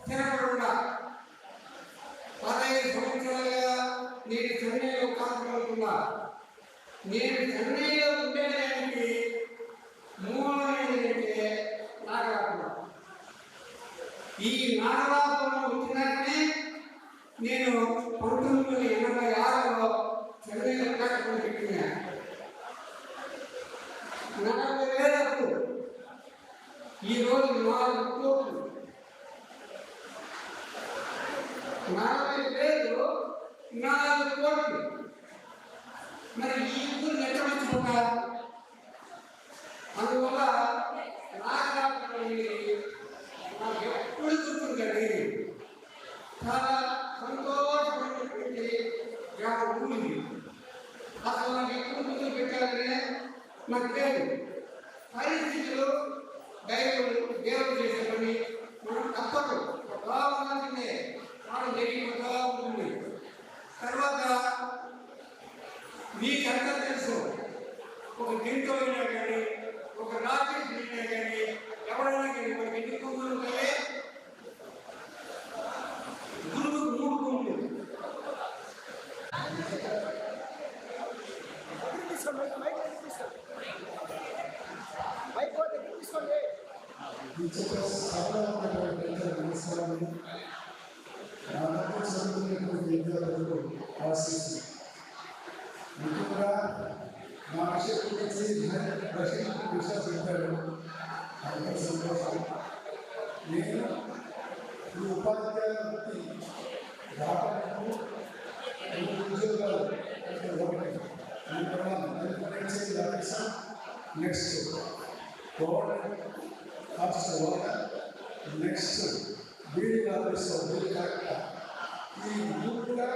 స్థిరపడున్నా. 15 సంవత్సరాలుగా నేను చెన్నైలో కాపాడుతున్నా. నేను చెన్నైలో ఉండేదానికి మూలం ఏంటంటే నాగలాపురం. ఈ నాగలాపురం వచ్చినాకనే నేను 1986లో చెన్నైలో కాకపోతే పెట్టినా. 40,000 అప్పుడు ఈరోజు 4 కోట్లు. 40,000 4 కోట్లు. మరి ఈ ఊరు ఎక్కడ మర్చిపోతారు? అందువల్ల నాగలాపురం నాకు ఎప్పుడు గుర్తుంటుంది. చాలా సంతోషమైనటువంటి గ్రామం ఊరి. అసలు నాకు ఎప్పుడు గుర్తు పెట్టాలంటే నాకు లేదు. పరిస్థితులు దేవుడు చేసే పని మనం తప్పదు, బాగుండాల్సిందే, మనం జరిగిపోతా ఉంటుంది. తర్వాత మీకంతా తెలుసు, ఒక గింటో అయినా కానీ, ఒక రాకెట్ అయినా కానీ, ఎవరైనా కానీ మనకి ఎన్ని కొమ్ములు ఉంటాయి? గురువుకు 3 కొమ్ములు. ముఖ్యంగా మా విషయం గురించి విషయాలు చెప్పారు. అంత సంతోషం. నేను ఈ ఉపాధ్యాయ వృత్తి రావడానికి ఉద్యోగాలు next government officer owner, next building officer bill collector. ఈ 3 కూడా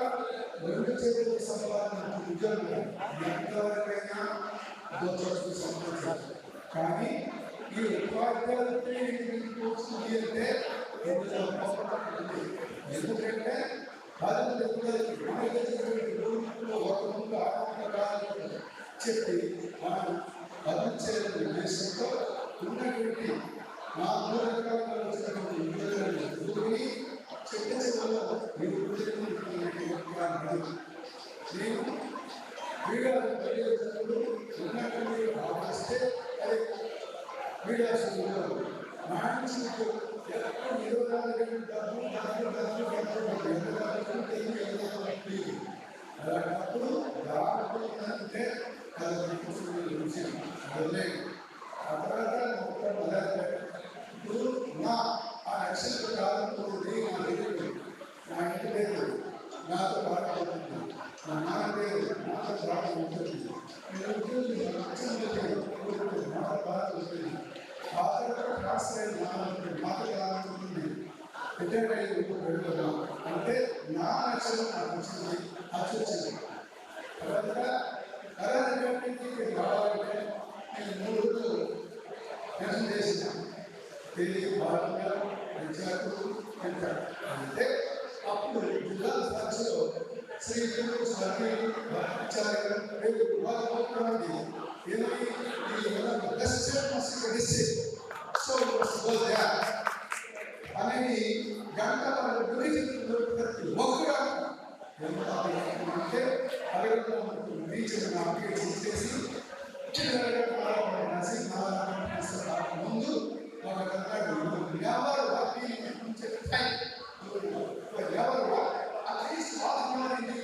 2 చేతులు సంపాదన ఉద్యోగులు ఎంతవరకైనా దోచు సంపాదించారు. కానీ ఈ ఉపాధ్యాయులపై కోర్సులు అంటే ఎందుకంటే ఒక ముందు ఆనంద చెప్పి మనం అభివృద్ధి ఉద్దేశంతో ఉన్నటువంటి మా 3 రకాలుగా వచ్చినటువంటి ఉద్యోగాన్ని చెట్టలో నేను క్రీడలు పరిగెత్తులు ఉన్నటువంటి భావిస్తే అది క్రీడా మహానుభావులు అలాంటప్పుడు అంటే అది విషయం వదిలేదు. ఆ తర్వాత ఇప్పుడు నా ఆ నక్షత్ర కాలంలోది నా దేవుడు నా ఇంటి పేరు నాతో పాడుతుంది, మా నాన్న పేరు నాతో పాటు ఉంటుంది, నేను నాతో బాధ ఉంటుంది, ఆ తర్వాత ట్రాన్స్ఫర్ మాతో కావాలనుకుంటుంది పెద్దగా అంటే నా నక్షత్రం నాకు వచ్చింది అది వచ్చింది. తర్వాత కళానికి రావాలంటే నేను 3 రోజులు దర్శనం చేసిన తెలియ భాగంగా విద్యార్థులు అంటే అప్పుడు జిల్లా స్థాయిలో శ్రీ అనేది గంట గురించి ప్రతి ఒక్కరు అంటే అడగడంలో టీచర్ అప్లికేషన్ చేసి ముందు ఒక ఎవరు ఎవరు అట్లీస్ట్ వాడుతున్నారండి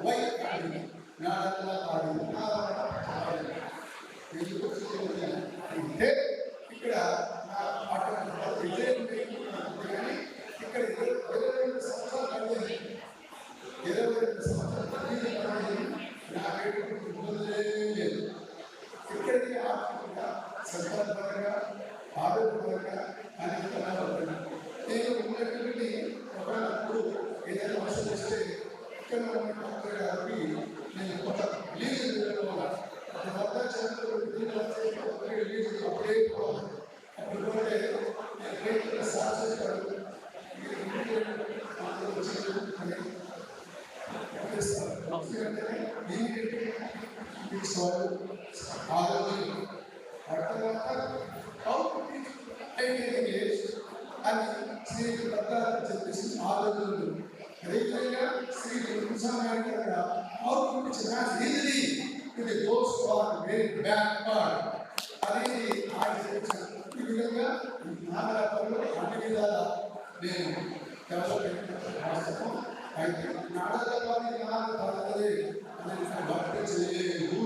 వై అంటే ఇక్కడ విజయం కానీ ఇక్కడ 22 సంవత్సరాలు 22 సంవత్సరాలు లేదు. ఇక్కడికి ఆర్థికంగా సంతానపరంగా ఆరోగ్యపరంగా అనేక నేను ఉన్నటువంటి ఒకప్పుడు ఏదైనా అవసరం వస్తే ఇక్కడ ఉన్న డాక్టర్ గారికి నేను ఒక లీజు వెళ్ళాలి. వద్ద చదువుకుంటే లీజు అప్పుడే పోవాలి. అప్పుడు పోతే నేను సార్ చేస్తాడు అని శ్రీ భద్రాలు చెప్పేసి ఆలోచనలు రైతులుగా శ్రీ అనేది ఆయన ఈ విధంగా నాటకాల్లో అన్ని విధాల నేను డెవలప్ అయితే నాటకాన్ని నాటకాలే అని భక్తి చేయలేదు.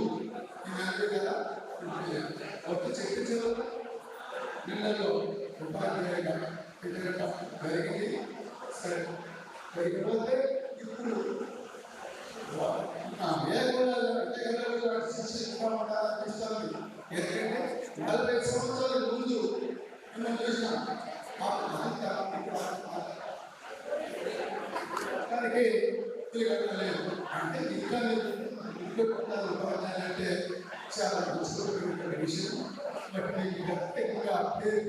ఈ కదా భక్తి చెట్టు చివరి పిల్లల్లో ఉపాధ్యాయుగా పెట్టడం జరిగింది. సరే లేకపోతే ఇప్పుడు ఎందుకంటే 40 సంవత్సరాల ముందు మనం చూసినాం దానికి లేదు. అంటే ఇంకా అంటే చాలా ముఖ్యమైన విషయం. బట్ మీకు ప్రత్యేకంగా పేరు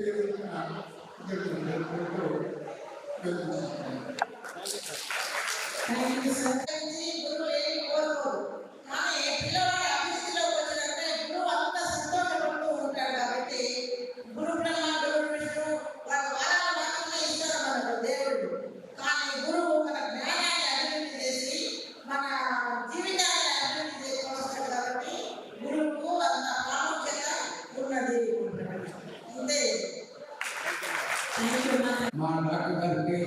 మా డాక్టర్ గారికి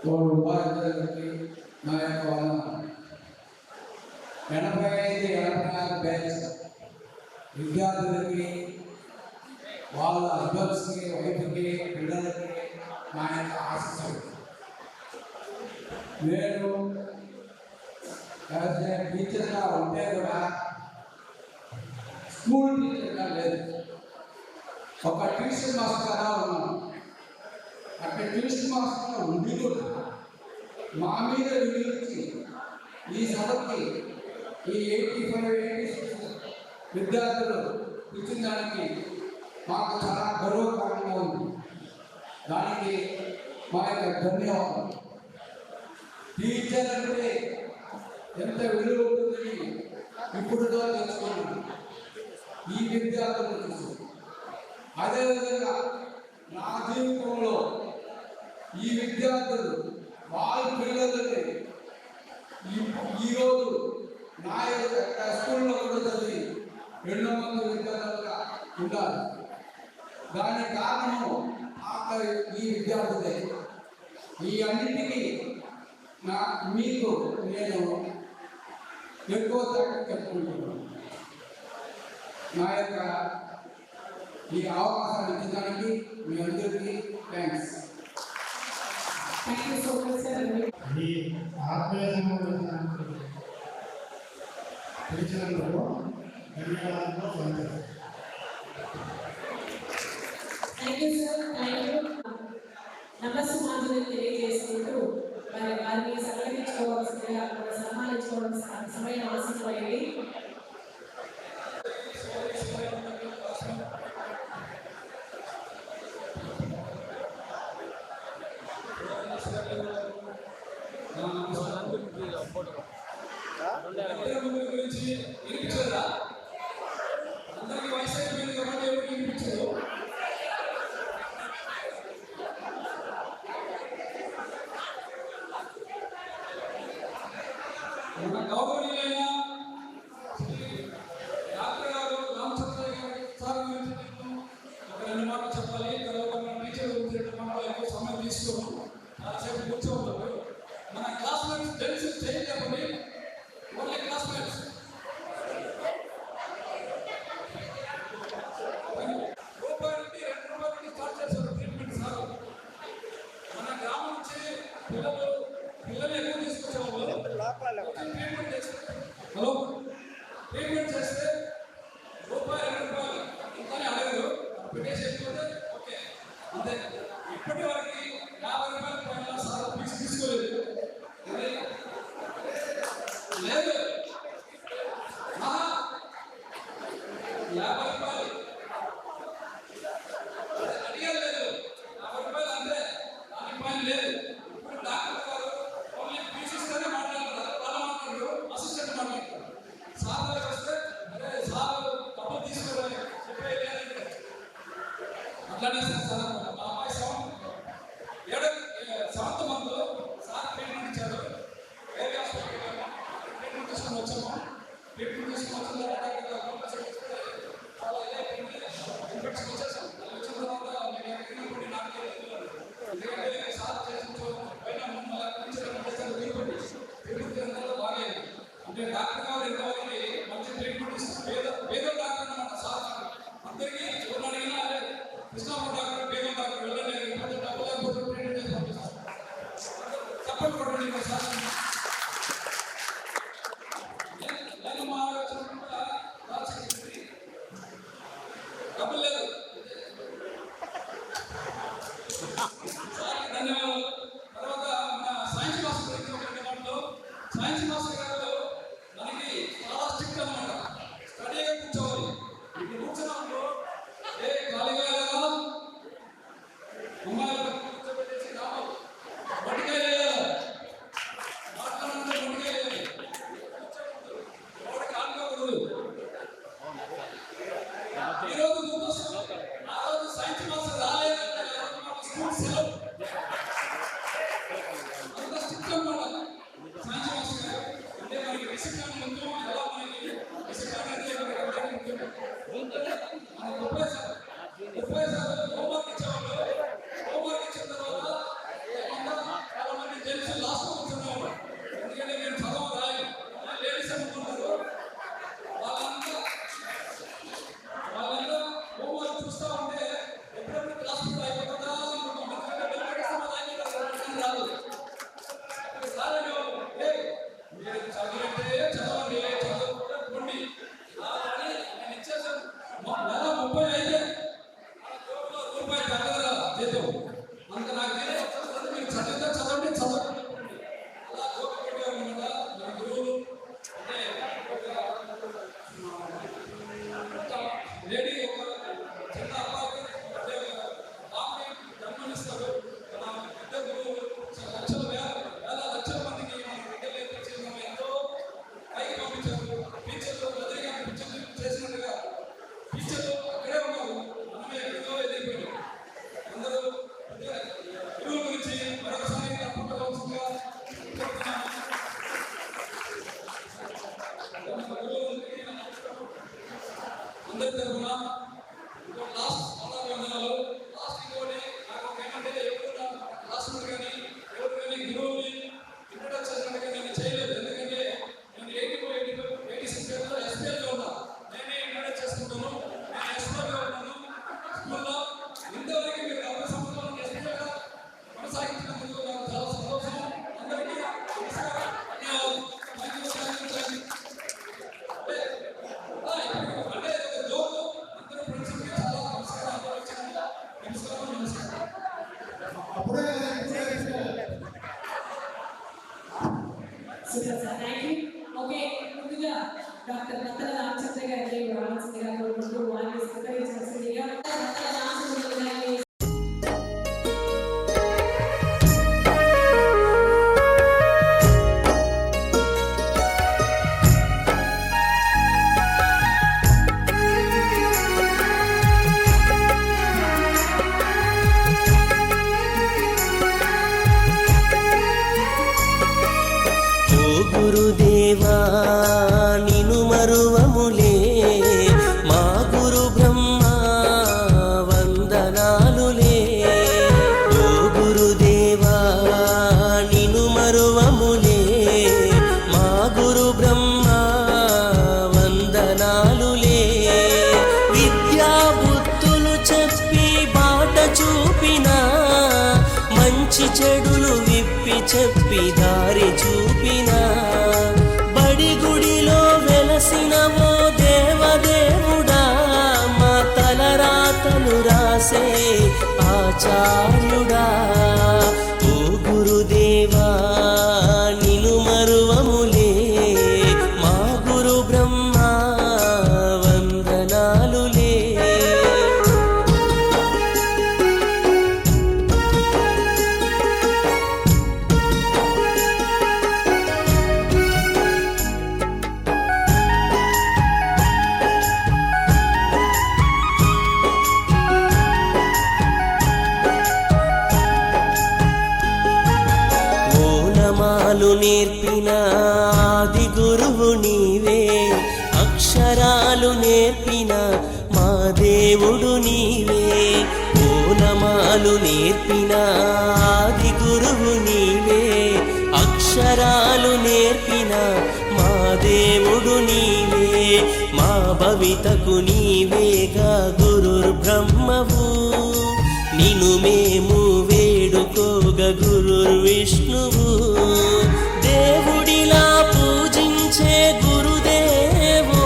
తోడు ఉపాధ్యాయులకి నా యొక్క వాళ్ళ 85-84 బ్యాచ్ విద్యార్థులకి వాళ్ళ హస్బెండ్స్కి వైఫ్కి పిల్లలకి నా యొక్క ఆశీస్సులు. నేను టీచర్గా ఉంటే కూడా స్కూల్ టీచర్గా లేదు, ఒక ట్యూషన్ మాస్టర్గా ఉన్నాను. అక్కడ ట్యూషన్ మాస్టర్గా ఉండి కూడా మా మీద వినియోగించి ఈ సభకి ఈ 85-86 విద్యార్థులు ఇచ్చిన దానికి మాకు చాలా గర్వకారణంగా ఉంది. దానికి మా యొక్క ధన్యవాదాలు. టీచర్ అంటే ఎంత విలువ ఉంటుందని ఇప్పుడుగా తెలుసుకున్నాను ఈ విద్యార్థులు చూసి. అదేవిధంగా నా జీవితంలో ఈ విద్యార్థులు వాళ్ళ పిల్లలని ఈరోజు నా యొక్క స్కూల్లో కూడా చదివి 200 విద్యార్థులుగా ఉండాలి. దానికి కారణము ఈ విద్యార్థులే. ఈ అన్నింటికి మీకు నేను ఎక్కువ చెప్పుకుంటున్నాను. నా యొక్క ఈ అవకాశాన్ని ఇచ్చడానికి మీ అందరికీ thanks. Thank you so much sir. ఈ ఆత్మీయ సమావేశానికి పిలిచినందుకు ధన్యవాదాలు సంతోషం. Thank you sir. Thank you. నమస్కారం తెలియజేసుకుంటూ వారిని సన్మానించుకోవాల్సిందిగా సన్మానించుకోవాల్సిన సమయం అవసరమైంది. గురించి వినిపించదా? అందరికీ వయసు అయిపోయింది కాబట్టి ఎవరికి వినిపించదు. మన గౌరవనీయులైన డాక్టర్ గారు రామచంద్ర గారి సార్ గురించి ఒక 2 మాటలు చెప్పాలి. తర్వాత మన టీచర్ గురించి 2 మాటలు ఎక్కువ సమయం తీసుకోము. చాలాసేపు కూర్చోంటారు. మన క్లాస్మేట్స్ జెంట్స్ చేయలేకపోయి ఓన్లీ క్లాస్మేట్స్ రూపాయల నుండి 2 రూపాయల నుండి స్టార్ట్ చేశారు ట్రీట్మెంట్ సార్. మన గ్రామం నుంచి పిల్లలు ఎక్కువ తీసుకొచ్చేవాళ్ళు. ట్రీట్మెంట్ చేస్తే ట్రీట్మెంట్ చేస్తే రూపాయలు 2 రూపాయలు ఇంతనే అడగరు. పెట్టేసి వెళ్ళిపోతే ఓకే అంతే. ఇప్పటి వరకు 50 రూపాయల పైన సార్ ఫీజు తీసుకోలేదు. లేదు 50 రూపాయలు అడిగలేదు. 50 రూపాయలు అంతే, దాని పైన లేదు. ఇప్పుడు డాక్టర్ గారు ఓన్లీ ఫీజు ఇస్తేనే మాట్లాడతారు. వాళ్ళు మాట్లాడరు, అసిస్టెంట్ మాట్లాడతారు. సార్ దగ్గరికి వస్తే అరే సార్ డబ్బులు తీసుకోవాలి చెప్పేది లేదంటే అట్లానే సార్ మా అమ్మాయి 7th మంత్ సార్ ట్రీట్మెంట్ ఇచ్చారు. వేరే హాస్పిటల్ ట్రీట్మెంట్ తీసుకొని వచ్చాము. ట్రీట్మెంట్ తీసుకొని వచ్చిన తర్వాత చాలా ఇదైపోయింది. ఇన్ఫెక్షన్ వచ్చేసాం. వచ్చిన తర్వాత మీకు ఎక్కడికి నాకు తెలియదు. ఎందుకంటే సార్ చేసిన పైన తిరుగుతుంది బాగాలేదు. అంటే డాక్టర్ గారు ఎంతవరకు మంచి ట్రీట్మెంట్ ఇస్తారు. పేద డాక్టర్ అన్నమాట సార్. అందరికీ ఎవరు అడిగినా అదే కృష్ణాపూర్ డాక్టర్ పేద డాక్టర్ వెళ్ళండి డబ్బు లేకపోతే ట్రీట్మెంట్ చేసి పంపిస్తారు. సపోర్ట్ కొట్టండి సార్. నేను మా డబ్బులు లేదు సార్ ధన్యవాదాలు. తర్వాత మన సైన్స్ మాస్టర్ గురించి ఒక 2 మాటలు. సైన్స్ మాస్టర్ గారు మనకి చాలా స్ట్రిక్ట్ అనమాట. స్టడీగా కూర్చోవాలి. ఇప్పుడు కూర్చున్నప్పుడు ఖాళీగా లేదా అమ్మాయిలు కూర్చోబెట్టేసి రావాలి. బట్టికాయ లేదా మాట్లాడాలంటే బట్టికాయ లేదు. ఎవరికి ఆడుకోకూడదు. ఈరోజు గుర్తొస్తుంది. ఆ రోజు సైన్స్ మాస్టర్ రాలేదంటే స్కూల్ సెలవు. అంత స్ట్రిక్ట్ అన్నమాట సైన్స్ మాస్టర్ గారు. అంటే మనకి డిసిప్లిన్ ముఖ్యం. ఎలా మనకి డిసిప్లిన్ అంటే మన 30 సార్లు హోంవర్క్ ఇచ్చేవాళ్ళు. హోంవర్క్ ఇచ్చిన తర్వాత చాలా మంది జెంట్స్ లాస్ట్ కూర్చునేవాళ్ళు. ఎందుకంటే మేము చదవ రాయలు లేడీస్ అనుకుంటారు. వాళ్ళంతా హోంవర్క్ చూస్తూ ఉంటే ఎప్పుడెప్పుడు క్లాస్ అయిపోతుందా రాదు. సార్ మీరు చదివితే చదవండి, చదువుకోండి అని నేను ఇచ్చేసాను. నెల 35 రూపాయలు తగ్గదా జీతం. అంత నాకు తెలియదు. మీరు చదివితే చదవండి, చదవండి అలా గోపికొట్టేవారు కదా మన గురువులు. అంటే లేడీ ఒక చిన్న అబ్బాయికి జన్మనిస్తారు. మన పెద్ద గురువులు లక్షల మందికి మన విద్యలు నేర్పించి ఎంతో పైకి పంపించారు. టీచర్లు రజనీకాంత్ పిక్చర్లు చేసినట్టుగా టీచర్లు అక్కడే ఉన్నారు. మనమే ఎక్కడికో వెళ్ళిపోయాం. అందరూ డాక్టర్ బత్తల రామచంద్ర గారిని రావాల్సిందిగా కోరుకుంటూ వారిని సత్కరించాల్సిందిగా బత్తల రామచంద్ర గారిని గురుదేవా నిను మరువములే మా గురు బ్రహ్మ వందనాలులే. ఓ గురుదేవా నిను మరువములే మా గురు బ్రహ్మ వందనాలులే. విద్యా బుద్ధులు చెప్పి బాట చూపిన మంచి చెడులు విప్పి చెప్పి దారి చూపిన బడి గుడిలో వెలసినవో దేవదేవుడా మా తలరాతలు రాసే ఆచార్యుడా. ఓ గురుదేవా నిను మరువములే మా గురు బ్రహ్మ వందనాలులే. ఓనమాలు నేర్పిన ఆది గురువు నీవే, అక్షరాలు నేర్పిన మా దేవుడు నీవే. ఓనమాలు నేర్పిన ఆది గురువు నీవే, అక్షరాలు నేర్పిన మా దేవుడు నీవే. మా భవితకు నీవేగా గురుర్బ్రహ్మవు, నిను మేము వేడుకోగ గురుర్విష్ణువు. దేవుడిలా పూజించే గురుదేవో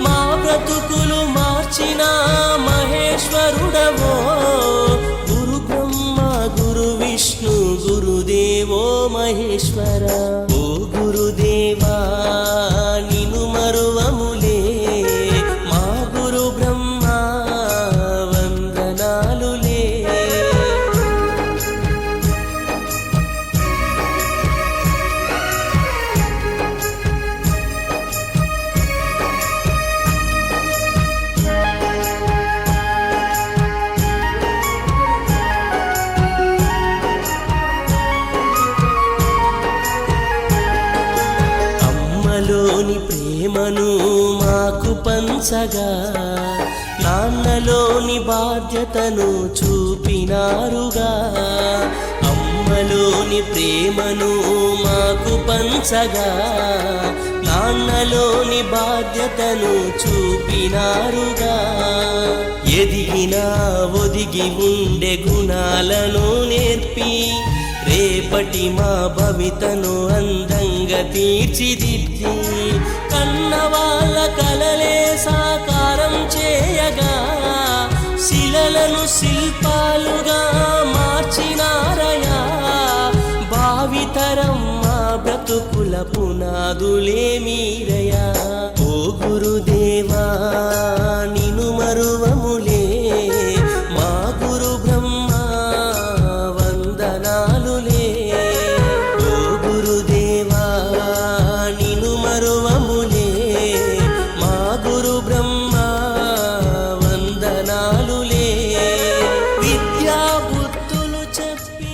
మా బ్రతుకులు మార్చిన మహేశ్వరుడవో. గురు బ్రహ్మ గురు విష్ణు గురుదేవో మహేశ్వర. ఓ గురుదేవా నిను మరువములే మా గురు బ్రహ్మ వందనాలులే. అమ్మలోని ప్రేమను మాకు పంచగా, నాన్నలోని బాధ్యతను చూపినారుగా. అమ్మలోని ప్రేమను మాకు పంచగా, నాన్నలోని బాధ్యతను చూపినారుగా. ఎదిగినా ఒదిగి ఉండే గుణాలను నేర్పి రేపటి మా భవితను అందంగా తీర్చిదిద్ది కన్నవాళ్ళ కలలే సాకారం చేయగా శిలలను శిల్పాలుగా మార్చినారయా. భావితరం మా బ్రతుకుల పునాదులే మీరయా. ఓ గురుదేవా నిను మరువములే మా గురు బ్రహ్మ వందనాలులే. ఓ గురుదేవా నిను మరువములే మా గురు బ్రహ్మ వందనాలులే. విద్యా బుద్ధులు చెప్పి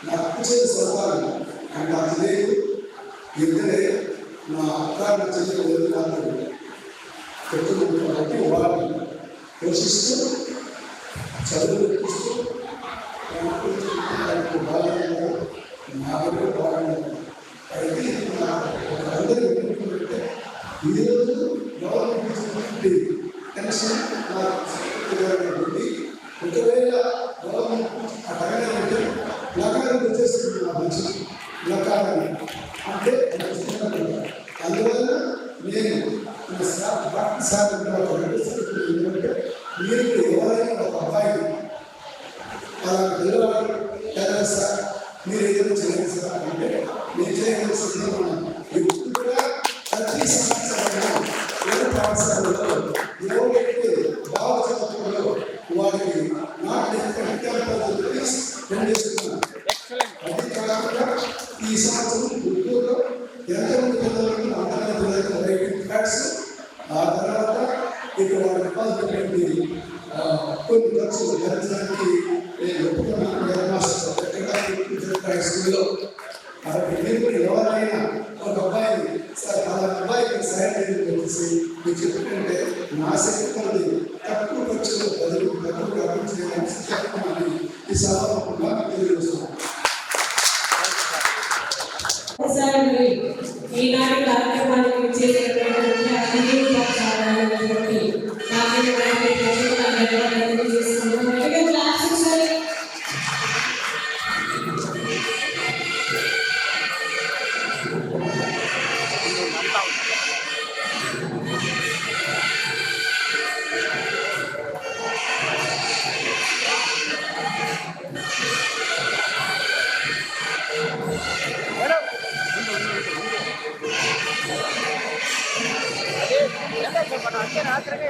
నాకు స్వతాలు అంటే అదే ఇద్దరే నా అక్క చెల్లి వదిలినారు పెట్టుకుంటున్న బట్టి వాళ్ళని పోషిస్తూ చదువుపిస్తూ బాగా నాకు బాగున్నారు. అయితే అందరూ పెట్టుకుంటే ఈరోజు గవర్నమెంట్ పెన్షన్ నాకు ఒకటే సార్ ఎందుకంటే మీరు ఎవరైనా ఒక అబ్బాయి అలా పిల్లవాడు కదా సార్ మీరు ఏదైనా చేయండి సార్ అంటే నేను చేయవలసింది మనం ఎప్పుడు కూడా ప్రతి సంవత్సరం ఏ పాఠశాలలో ఎవరైతే బాగా చదువుతుందో వారికి నాట్ రెండేస్తున్నాను. అది కాకుండా ఈ సంవత్సరం గుంటూరులో ఎంతమంది పిల్లలకు అందమైన పిల్లలకు రైటింగ్ ఫ్యాక్ట్స్ ఆ తర్వాత ఇక వారి డిపాజిట్ కొన్ని ఖర్చులు భరించడానికి నేను ఒప్పుకున్నాను స్కూల్లో. కాబట్టి మీరు ఎవరైనా ఒక అబ్బాయి సార్ అలా అబ్బాయికి సహాయం చేసి మీరు చెప్పుకుంటే నా శక్తి తక్కువ ఖర్చులో ప్రజలు తక్కువ అభివృద్ధి చేయడానికి ఈ సభాముఖంగా తెలియజేస్తున్నాను. ఈనాటి కార్యక్రమానికి చేసినటువంటి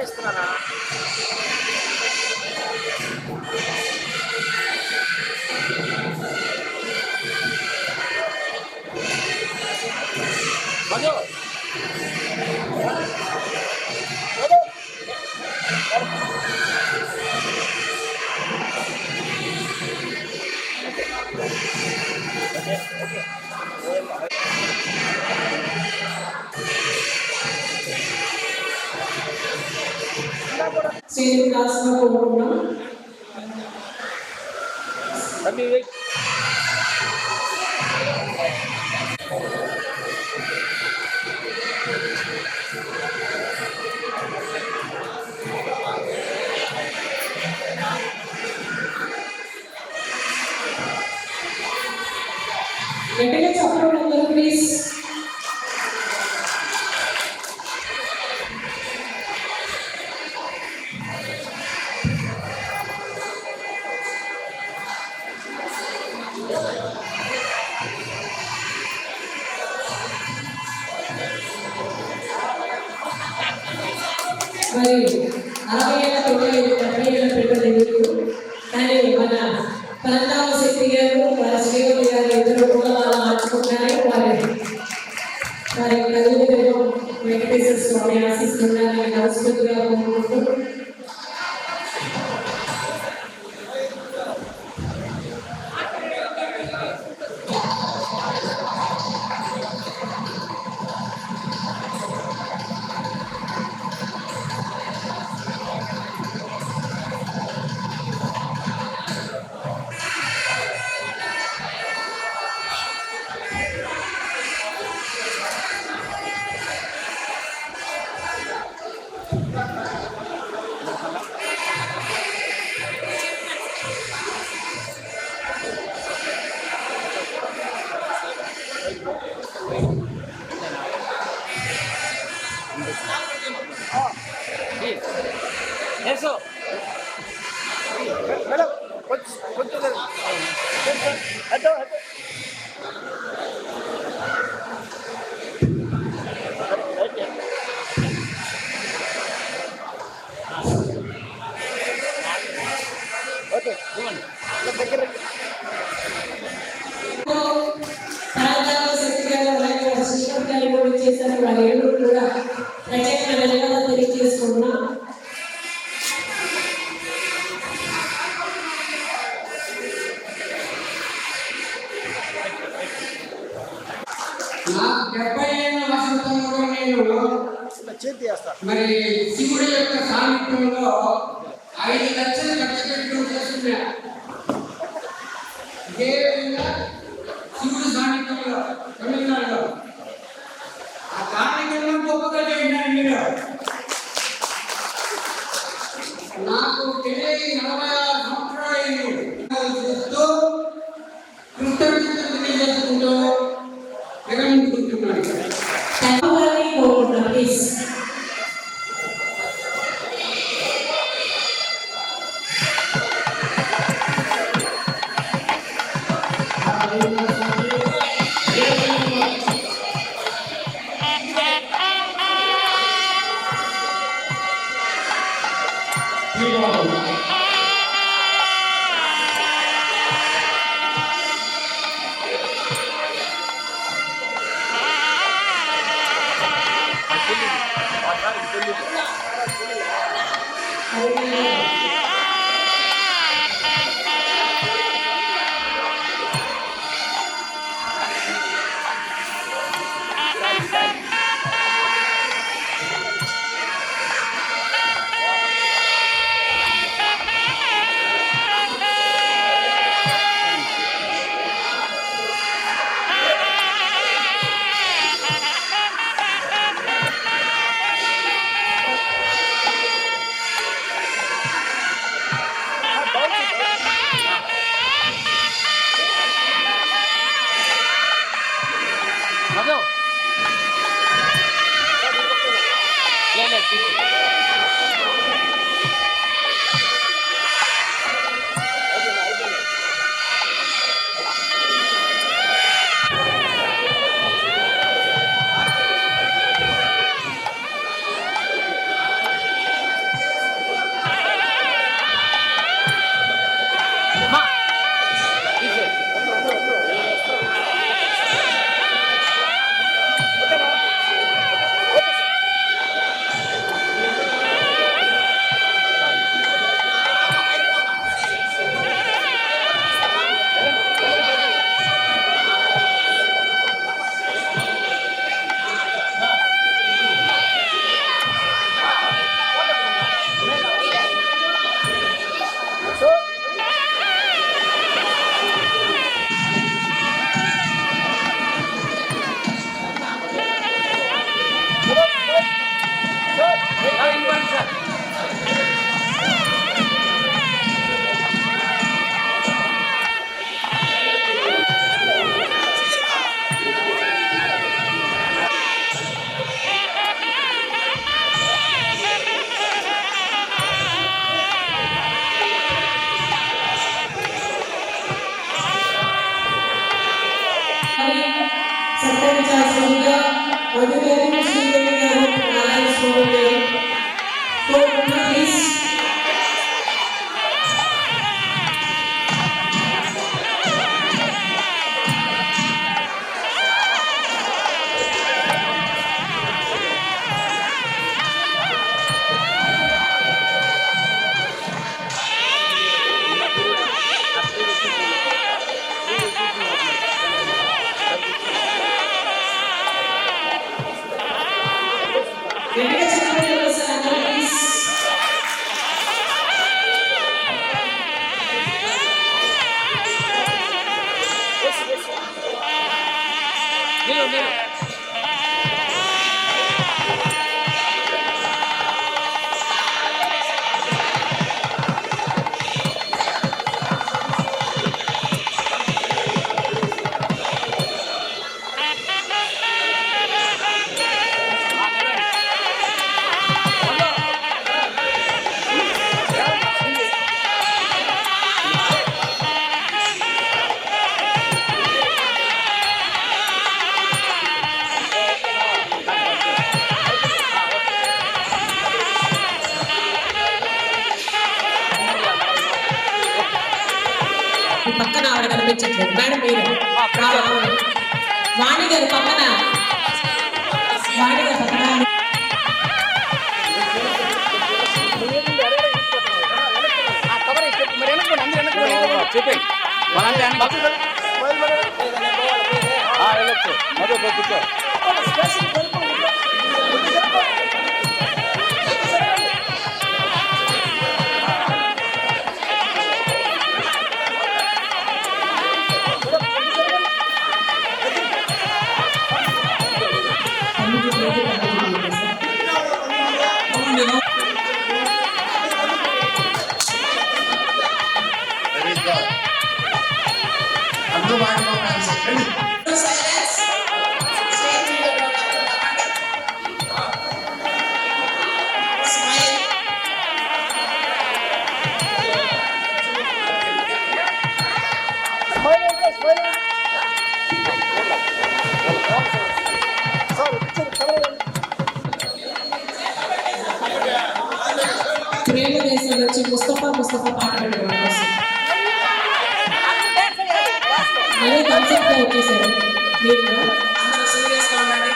ఇస్తున్నానా స్టేజ్ క్లాస్ లో కోరుకున్నాం. గట్టిగా చెప్పండి అందరూ ప్లీజ్. మరి 60 ఏళ్ళ 70 ఏళ్ళ పిల్లలు కానీ మన పరంధామ శక్తి గారు వారి శ్రీమతి గారు ఇద్దరు కూడా వాళ్ళు మార్చుకుంటారు. వారి తల్లిదండ్రులు వెంకటేశ్వర స్వామి ఆశిస్తున్నారని మనస్ఫూర్తిగా కోరుకుంటూ చేశారు. వారి ఏడు కూడా ప్రత్యేక ధన్యవాదాలు తెలియజేసుకుంటున్నాం. నా 70 ఏళ్ల వసంతంలో నేను మరి శివుడి యొక్క సాన్నిధ్యంలో 5 లక్షలు ఖర్చు పెట్టుకుని చేస్తున్నా. ఇదే విధంగా శివుడి సాన్నిధ్యంలో తమిళనాడులో ఆ కార్యక్రమం గొప్పగా చేయండి. మీరు నాకు తెలియని 46 సంవత్సరాలు చేస్తూ కృతజ్ఞతలు తెలియజేసుకుంటూ విరమించుకుంటున్నాను. సత్కరించాల్సిందిగా వధుగారు శ్రీదేవి గారు నారాయణ స్వామి గారు ప్లీజ్. పక్కన ఆవిడ కనిపించట్లేదు మేడం, మీరు వాణి గారు పక్కన, వాణి గారు పక్కన. ప్రేమ దేశం వచ్చి ముస్తఫా పాట పెట్టడం అదే కాన్సెప్ట్ గా వచ్చేసారు మీరు. అందరూ సీరియస్ గా ఉండండి.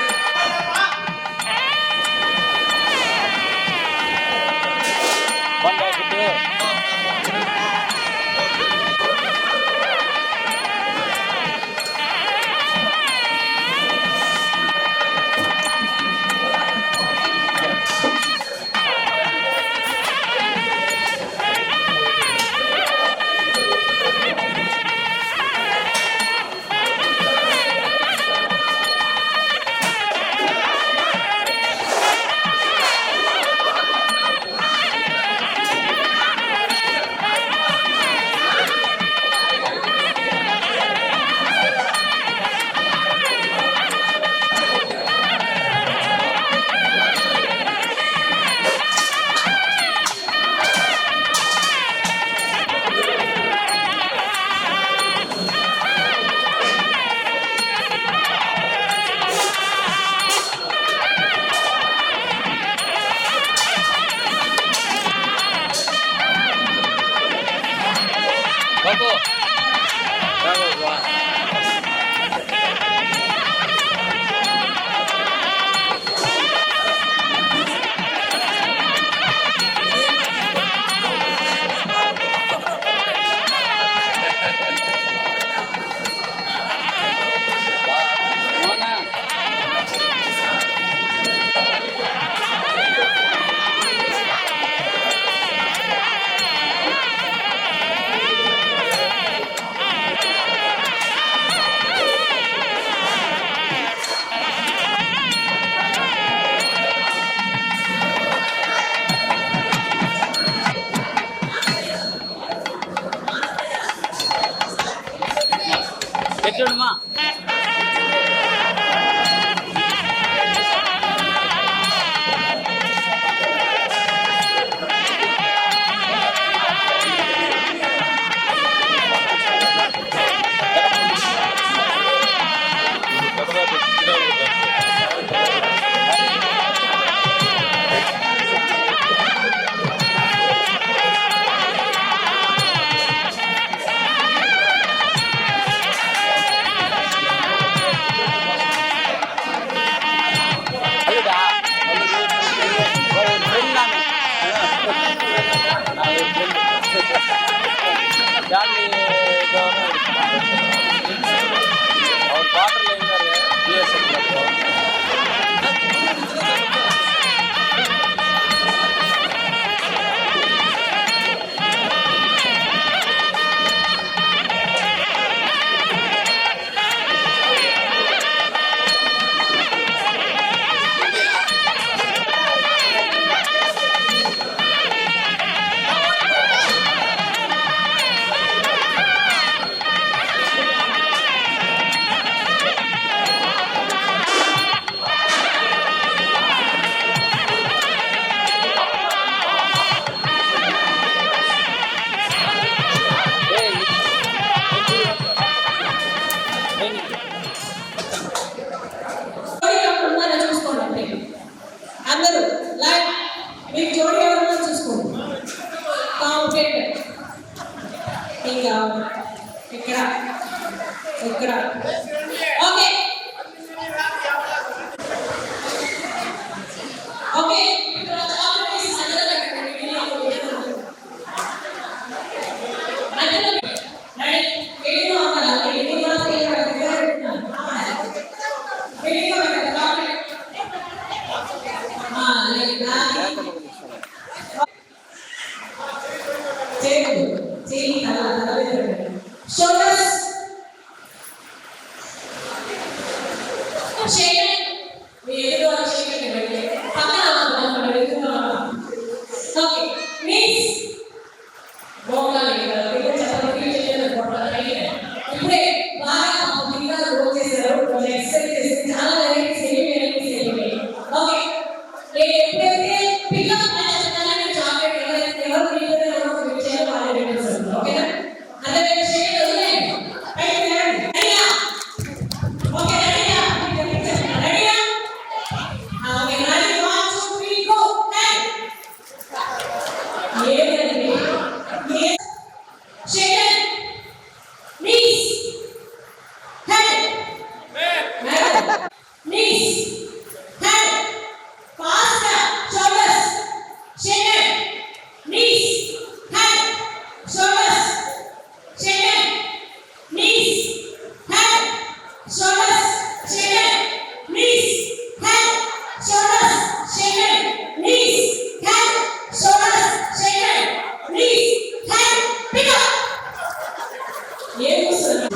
వేగంగా పెట్టండి చాక్లెట్. లైక్ చేయి తల మీద పెట్టండి. షోల్డర్స్ షేక్. మీ ఎదురు షేక్ పెట్టండి. పక్కన మనం ఎదురుగా ఓకే. నీస్ గోగాలి ఇక్కడ చెప్పండి చేయలేదు గోగాలి. ఇప్పుడే బాగా దిగా గో చేశారు. ఎక్సర్సైజ్ చేసి చాలా వెరైటీస్ చేయండి. ఓకే. ఎప్పుడైతే పికప్ చేస్తానని చాక్లెట్ ఎవరు మీరే ఎవరు చేయాలి వాళ్ళే పెట్టేస్తారు. ఓకేనా? అదే షేక్ వదిలేయండి. పైకి లేండి. రెడీయా? ఓకే రెడీయా? రెడీయా? Okay ready 1 2 3 go. ఏదండి? Shake knees head knees head fast shoulders shake knees head shoulders shake knees head shoulders shake knees head shoulders shake knees head shoulders shake knees head pick up. ఏం చేస్తున్నారు?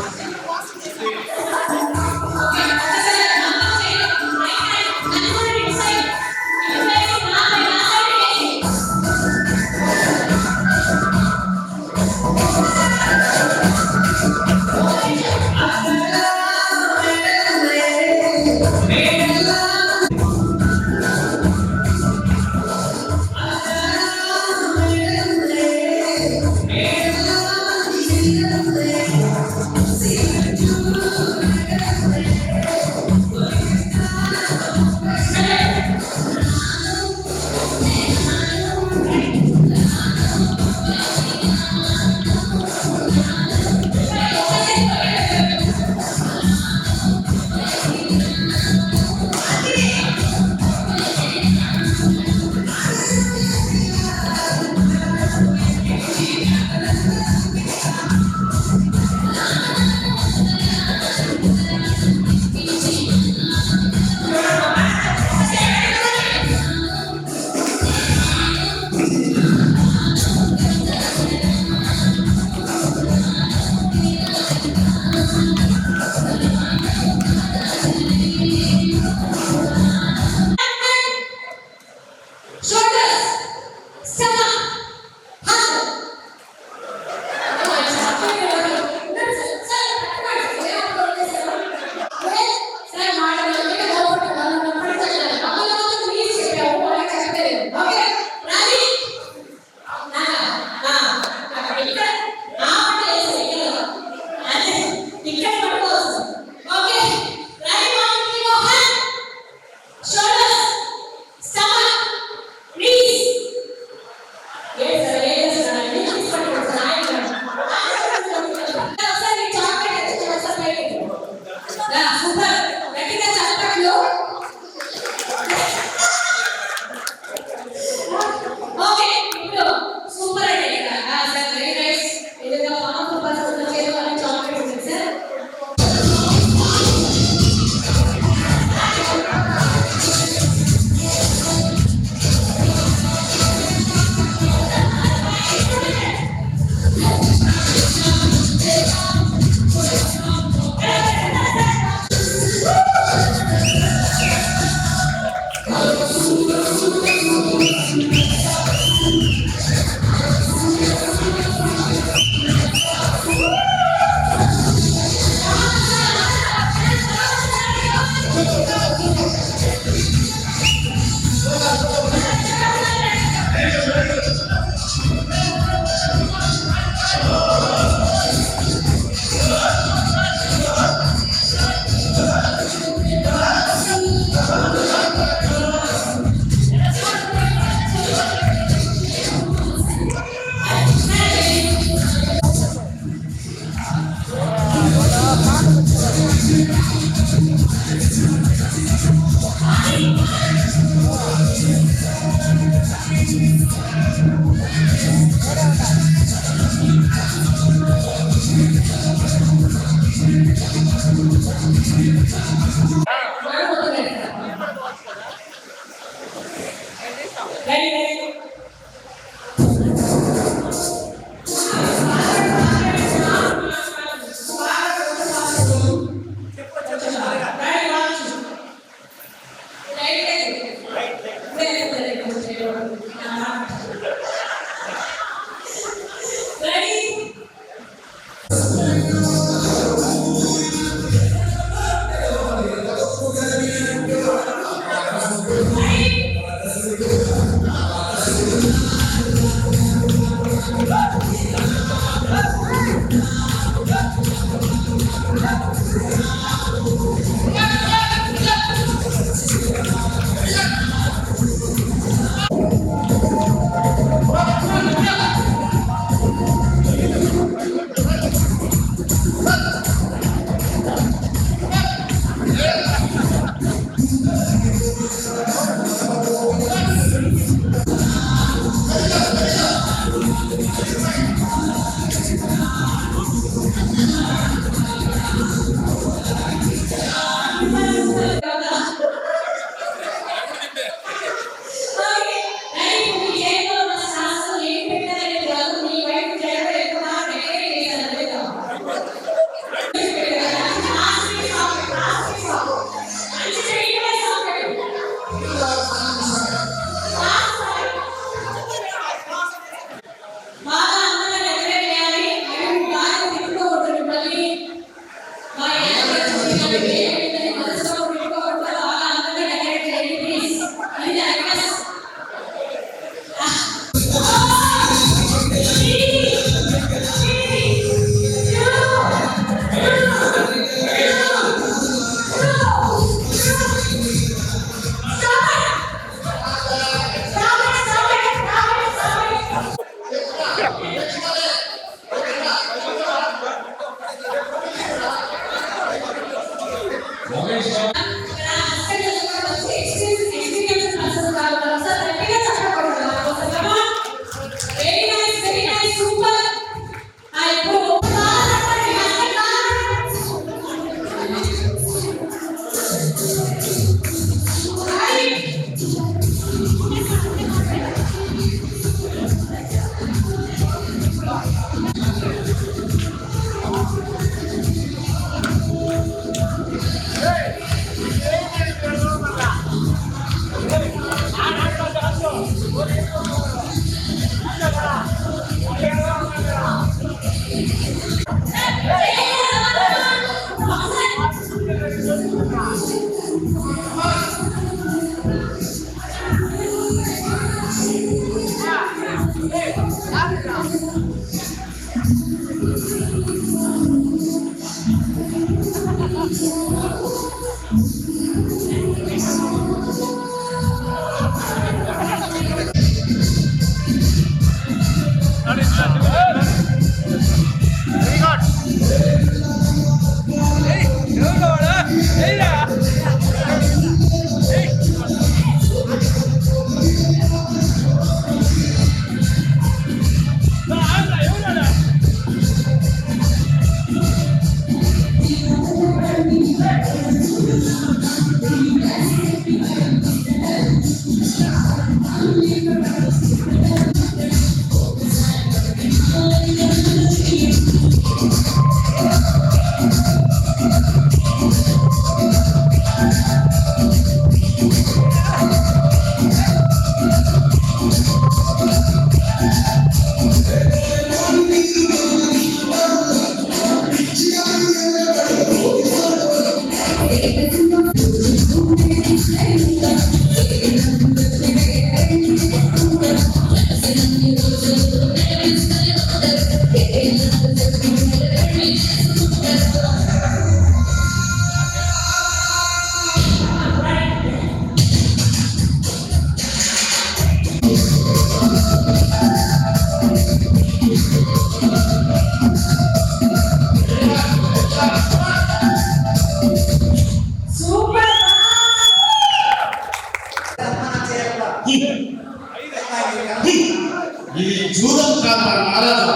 ఇది జూదం కాదు మహారాజా,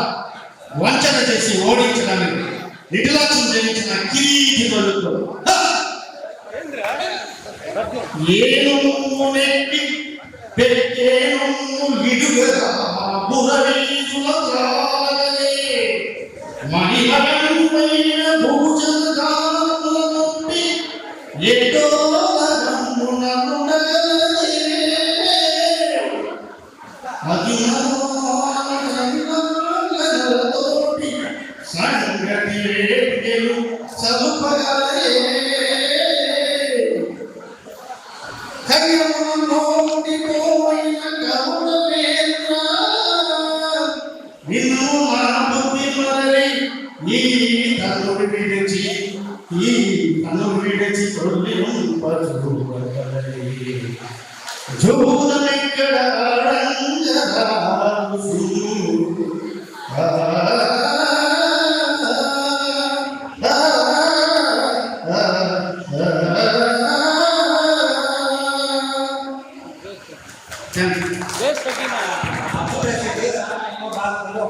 వంచన చేసి ఓడించడానికి నిర్లక్ష్యం చేయించిన కిరీటి కొడుకు ఏను నెట్టి పెట్టేను ఇడుగరా బురవీసుల త్రాగలే మణిమగంపైన భూచంద్రాల నొప్పి ఎటో జూదమెక్కడ ఎన్నో భాగంలో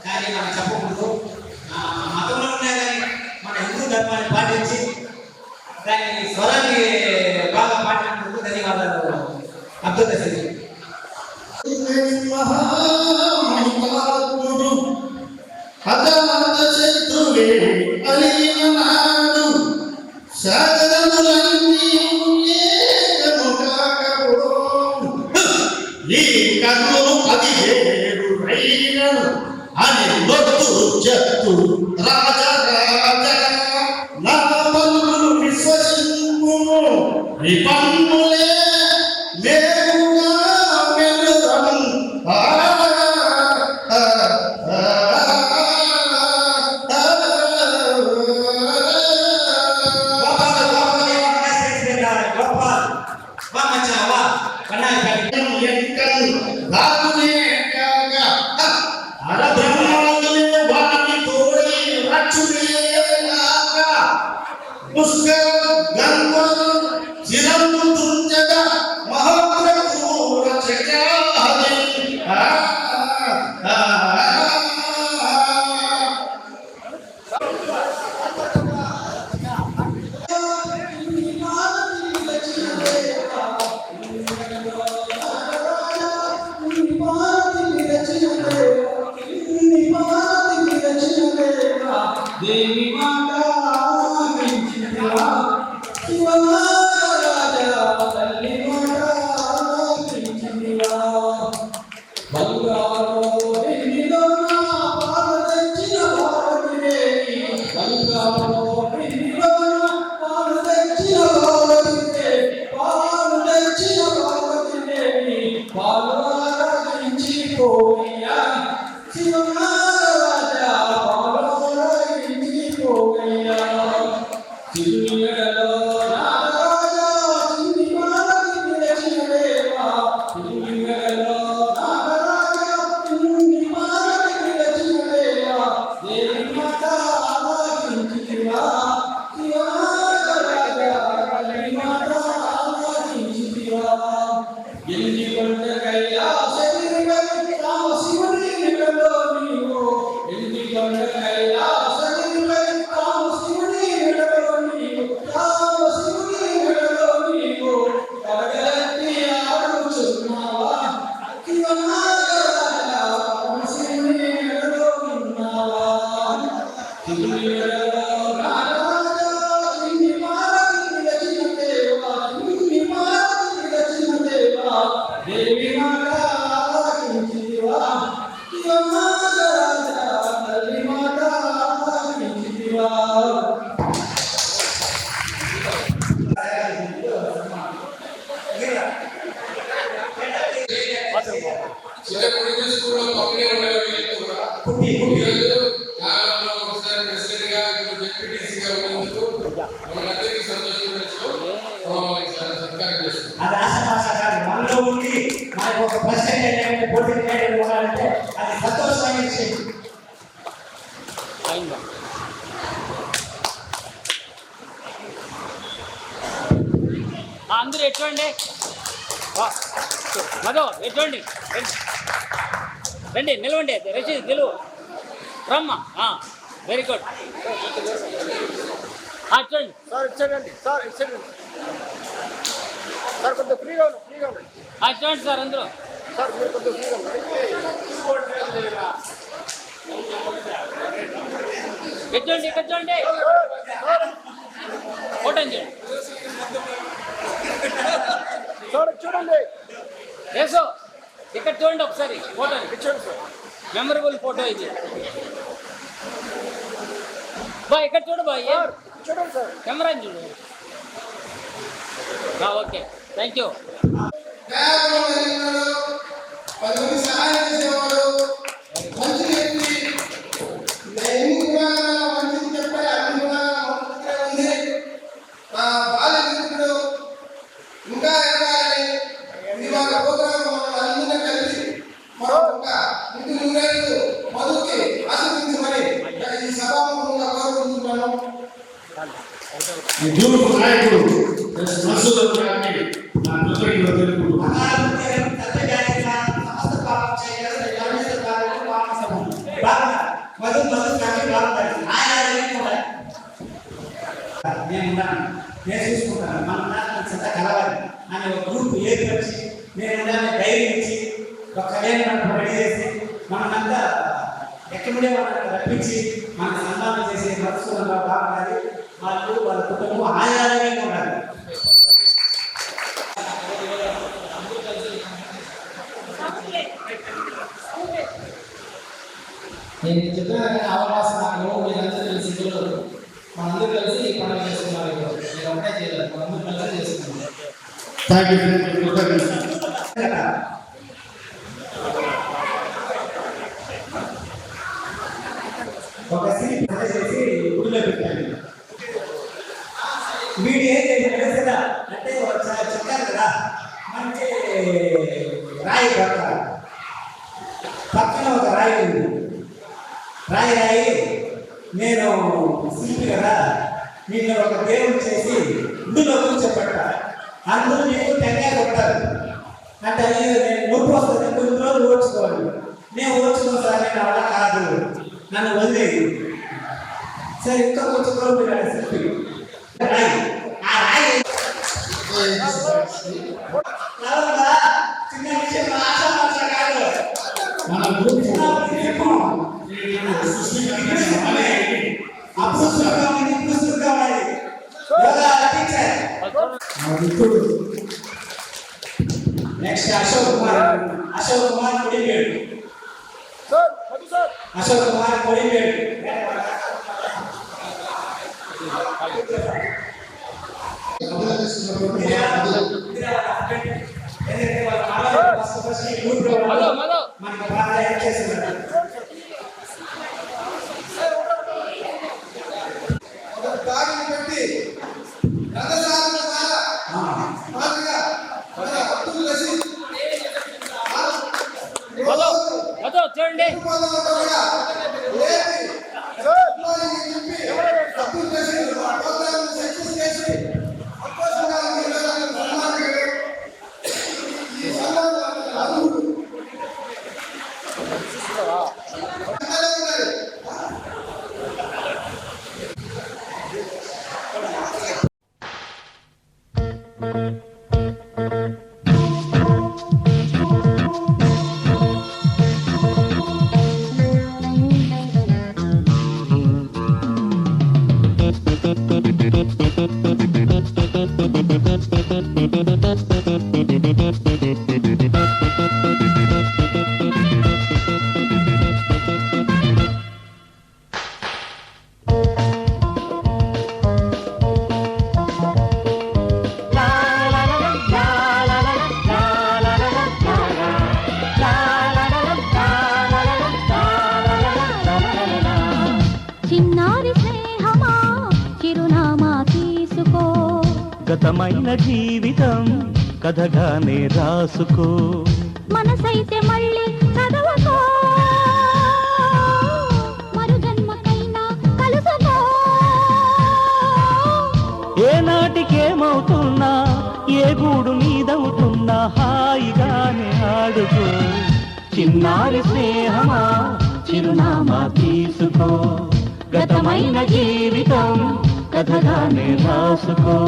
కానీ మనం చెప్పకూడదు. మతంలో ఉన్నా కానీ మన హిందూ ధర్మాన్ని పాటించి దాని స్వరాన్ని బాగా పాటించినందుకు ధన్యవాదాలు అబ్దుల్ రషీద్. మహామహిమాత్ముడు అగాధ శత్రువే అలిగినాడు సాగరములన్నీ ఏకముగాకవో ఈ కన్నులు 17 రైనను అని మొత్తు చెత్తు రాజరాజ నా పలుకులు విశ్వసింపుము నీ పన్నులే మేలుగా మెలుగము. దేవి మాతా పెంచితివా శివరాజా తల్లి మాతా పెంచితివా బంగారు వెండిలో నా పాలు తెచ్చిన భారతిదేవి బంగారు వెండిలో నా పాలు తెచ్చిన భారతిదేవి పాలు తెచ్చిన భారతిదేవి పాలు ఆరాధించి పోయ్యా శివరాజా తిరుమలలో నారాజా తిరుమలకి నిలచిన దేవా తిరుమలలో నారాజా తిరుమలకి నిలచిన దేవా దేవి మాతా ఆరాధించితివా శివరాజా తల్లి మాతా ఆరాధించితివా ఎన్ని కొండకైలా శరీరమై రామ శివుని నిలలో నీవు ఎన్ని కొండకైలా శరీరమై రామ శివుని నిలలో నీవు రామ శివుని నిలలో నీవు కడగలెత్తి ఆడుచున్నావా శివనాగరాజా రామ శివుని నిలలో ఉన్నావా తిరుమలలో నారాజా తిరుమలకి నిలచిన దేవా తిరుమలకి నిలచిన దేవా దేవి మాతా ఆరాధించితివా శివనాగరాజా తల్లి మాతా ఆరాధించితివా. చిన్నప్పుడు స్కూల్లో పక్కనే ఉండేవాళ్ళు కూడా కాలంలో ఒకసారి ప్రెసిడెంట్గా డిప్యూటీసీగా ఉన్నందుకు మనందరికీ సత్కారం చేస్తున్నాం. అది ఆశమాస కాదు, మనలో ఉండి మనకు ఒక పర్సెంటేజ్ పోటీ ఇవ్వాలంటే అది సంతోషమైన విషయం. అందరూ ఎట్లండి మధు ఎట్లండి రండి నిలవండి రషీద్ నిలువు రమ్మ వెరీ గుడ్ చూడండి సార్ ఇచ్చాడండి సార్ ఇచ్చాడండి సార్ కొంచెం ఫ్రీగా చూడండి సార్ అందరూ సార్ మీరు కొంచెం ఫ్రీగా చూడండి ఇక్కడ చూడండి ఫోటో చూడండి సార్ చూడండి యేసు ఇక్కడ చూడండి ఒకసారి ఫోటో ఇచ్చాడు సార్ మెమరబుల్ ఫోటో ఇది బా ఇక్కడ చూడు బా చూడండి సార్ కెమెరా చూడు ఓకే థ్యాంక్ యూ. పది సహాయం చేసేవాడు మంచి వ్యక్తి ఎన్ని గుణాలు మంచిది చెప్పే అన్ని గుణాలు ఉంది. నా బాల్య మిత్రుడు ఇంకా ఎదగాలని ఇవాళ ప్రోగ్రాం అందరినీ కలిసి మరొక ఇంటి నూరేళ్ళు మధుకి ఆశీర్వదించమని ఈ సభాముఖంగా కోరుకుంటున్నాను. ఈ గ్రూప్ నాయకుడు మసూద్ గారిని నా కృతజ్ఞతలు తెలుపుకుంటున్నాను. ఉన్నాను, నేను చూసుకుంటాను, మన క్లాస్మేట్స్ అంతా కలవాలి అని ఒక గ్రూప్ ఏర్పరిచి నేను ధైర్యం ఇచ్చి ఒక నన్ను రెడీ చేసి మనమంతా ఎక్కడే వాళ్ళని రప్పించి మన సన్మానం చేసే పరిస్థితుల్లో బాగుండాలి. వాళ్ళు వాళ్ళ కుటుంబం ఆయాలంగా ఉండాలి. నేను చెప్పిన అవకాశం నాకు మీరంతా తెలిసి మనందరూ కలిసి ఈ పండుగ చేసుకున్నారు. నేను ఒకటే చేయలేదు, మనందరూ కలిసి చేసుకున్నాం. Thank you. ఒక సీట్ చేసి గుడిలో పెట్టాను. వీడు ఏం చేశాడు కదా అంటే చెప్పారు కదా మంచి రాయి పక్కన ఒక రాయి ఉంది. రాయి నేను శిల్పి కదా, నిన్ను ఒక దేవుడు చేసి గుడిలో కూర్చోబెట్ట, అందరూ నీకు టెంకాయ కొట్టారు అంటే నేను నొప్పి వస్తుంది, కొన్ని రోజులు ఓడ్చుకోవాలి. నేను ఓడ్చుకోను సార్, నేను అలా కాదు, నన్ను వదిలేదు. సరే ఇంకా కొంచెం రోజులు శిల్పి రాయి ఆ రాయి చిన్న విషయం ఆశామాష కాదు. మన గ్రూప్ నెక్స్ట్ అశోక్ కుమార్ కొడిపేడు. అశోక్ కుమార్ కొడిపేడు మనకు బాగా హెల్ప్ చేస్తున్నారు. చూడండి గతమైన జీవితం కథగానే రాసుకో, మనసైతే మళ్ళీ చదవకో, మరు జన్మకైనా కలుసుకో. ఏనాటికేమవుతున్నా ఏ గూడు మీదవుతున్నా హాయిగానే ఆడుకో. చిన్నారి స్నేహమా చిరునామా తీసుకో, గతమైన జీవితం కథగానే రాసుకో.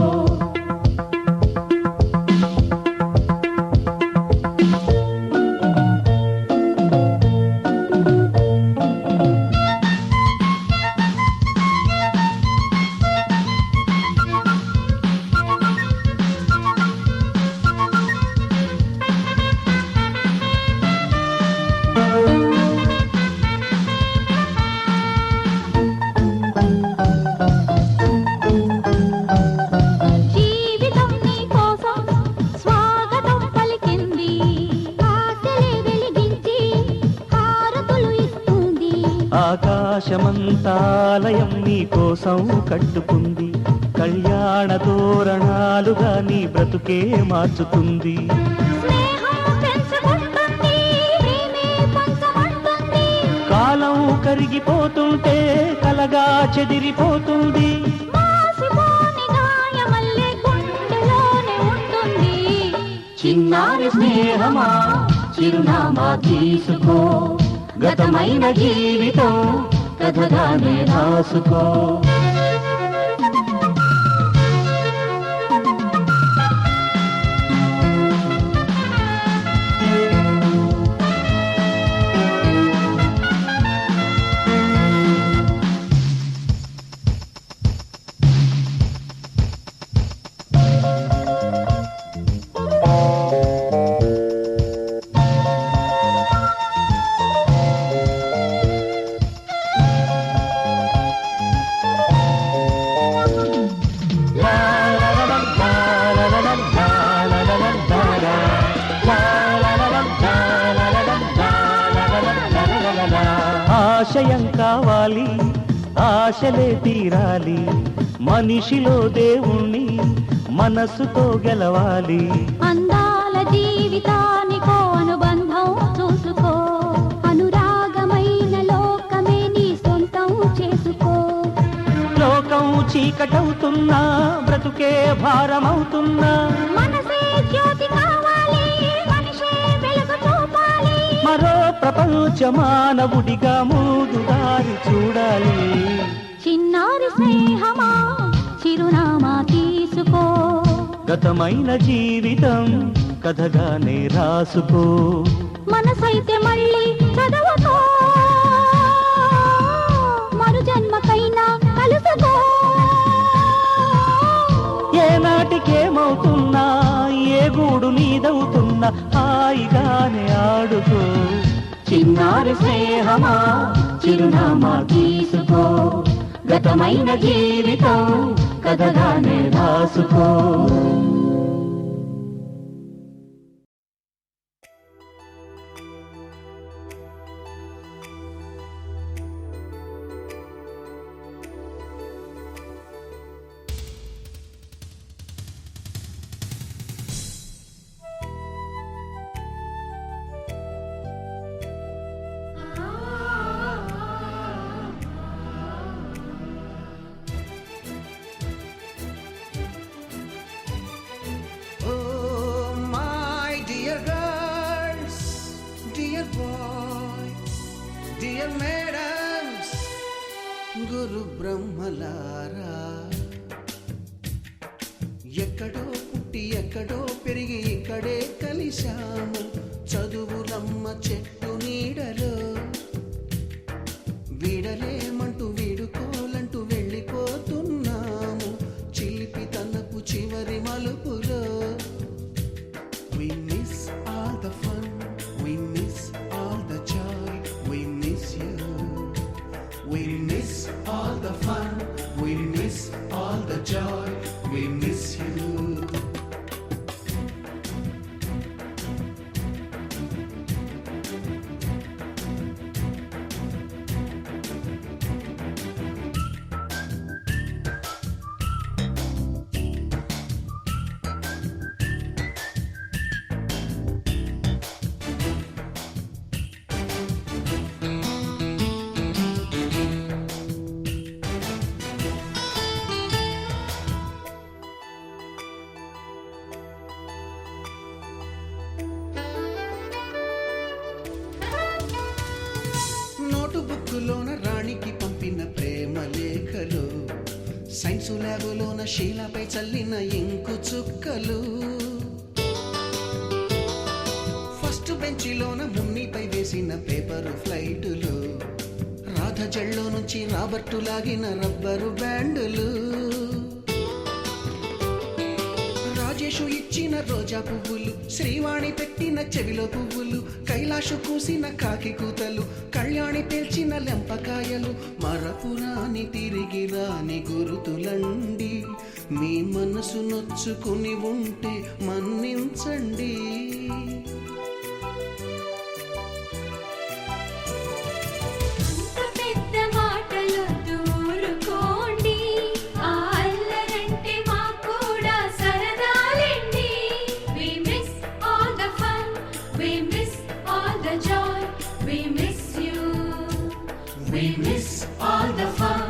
ఆకాశమంతాలయం నీ కోసం కట్టుకుంది, కళ్యాణ తోరణాలుగా నీ బ్రతుకే మార్చుతుంది. కాలం కరిగిపోతుంటే కలగా చెదిరిపోతుంది. చిన్నారి స్నేహమా చిరునామా తీసుకో, గతమైన జీవితం కథగానే రాసుకో. ఆశయం కావాలి, ఆశలే తీరాలి, మనిషిలో దేవుణ్ణి మనసుతో గెలవాలి. అందాల జీవితానికో అనుబంధం చూసుకో, అనురాగమైన లోకమే నీ సొంతం చేసుకో. లోకం చీకటవుతున్నా, బ్రతుకే భారమవుతున్నా, మనసే జ్యోతి కావాలి, మనిషే వెలుగు చూపాలి. మరో ప్రపంచ మానవుడిగా ముందుదారి చూడాలి. చిన్నారి స్నేహమా చిరునామా తీసుకో, గతమైన జీవితం కథగానే రాసుకో. మనసైతే మళ్ళీ చదవకో, మరు జన్మకైనా కలుసుకో. ఏనాటికేమవుతున్నా, ఏ గూడు నీదవుతున్నా, హాయిగానే ఆడుకో. చిన్నారి స్నేహమా చిరునామా తీసుకో, గతమైన జీవితం కథగానే రాసుకో. గురు బ్రహ్మలారా, ఎక్కడో పుట్టి ఎక్కడో పెరిగి ఇక్కడే కలిశాము. చదువులమ్మ చెట్టు నీడలో వీడలేమంటూ వీడుకోలంటూ వెళ్ళిపోతున్నాము. చిలిపి తనపు చివరి మలుపులో we miss all the fun, we miss all the joy, we miss you. We miss all the fun, we miss all the joy, we miss you. నోటుబుక్కులోన రాణికి పంపిన ప్రేమ లేఖలు, సైన్సు ల్యాబులోన శీలపై చల్లిన ఇంకు చుక్కలు, ఫస్ట్ బెంచిలోన మున్నిపై వేసిన పేపరు ఫ్లైటులు, రాధ జల్లో నుంచి రాబర్టు లాగిన rubber బ్యాండులు, Rajesh ఇచ్చిన రోజా పువ్వులు, శ్రీవాణి పెట్టిన చెవిలో పువ్వులు, కైలాషు కూసిన కాకి కూతలు, కళ్యాణి పేల్చిన లెంపకాయలు, మరపురాని తిరిగి రాని గురుతులండి. మీ మనసు నొచ్చుకుని ఉంటే మన్నించండి. We miss all the fun,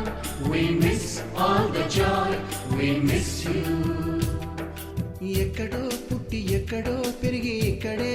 we miss all the joy, we miss you. ఎక్కడో పుట్టి ఎక్కడో పెరిగి ఇక్కడే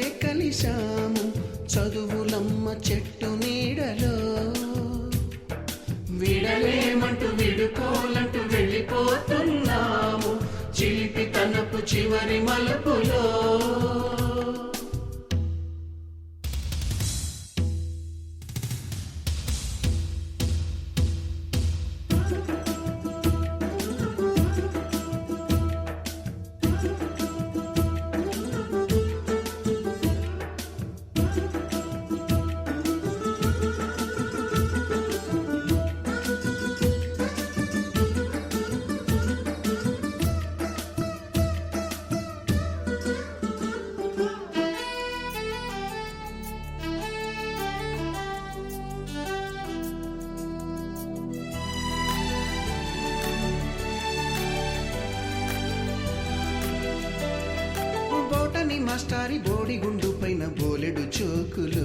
మాస్టారి బోడిగుండు పైన బోలెడు చోకులు,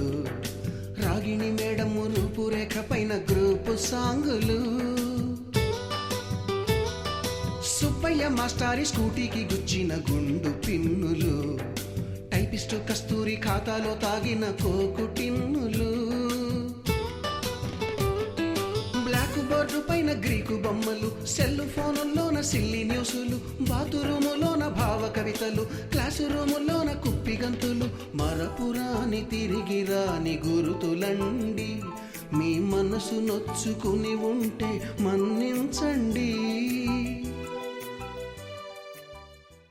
రాగిణి మేడము రూపురేఖ పైన గ్రూపు సాంగులు, సుబ్బయ్య మాస్టారి స్కూటీకి గుచ్చిన గుండు పిన్నులు, టైపిస్టు కస్తూరి ఖాతాలో తాగిన కోకు టిన్నులు, బ్లాక్ బోర్డు పైన గ్రీకు బొమ్మలు, సెల్ ఫోనుల్లోన సిల్లి న్యూసులు, బాతురూములోన భావ కవితలు, క్లాసు రూములోన కుప్పిగంతులు, మరపురాని తిరిగి రాని గురుతులండి, మీ మనసు నొచ్చుకుని ఉంటే మన్నించండి.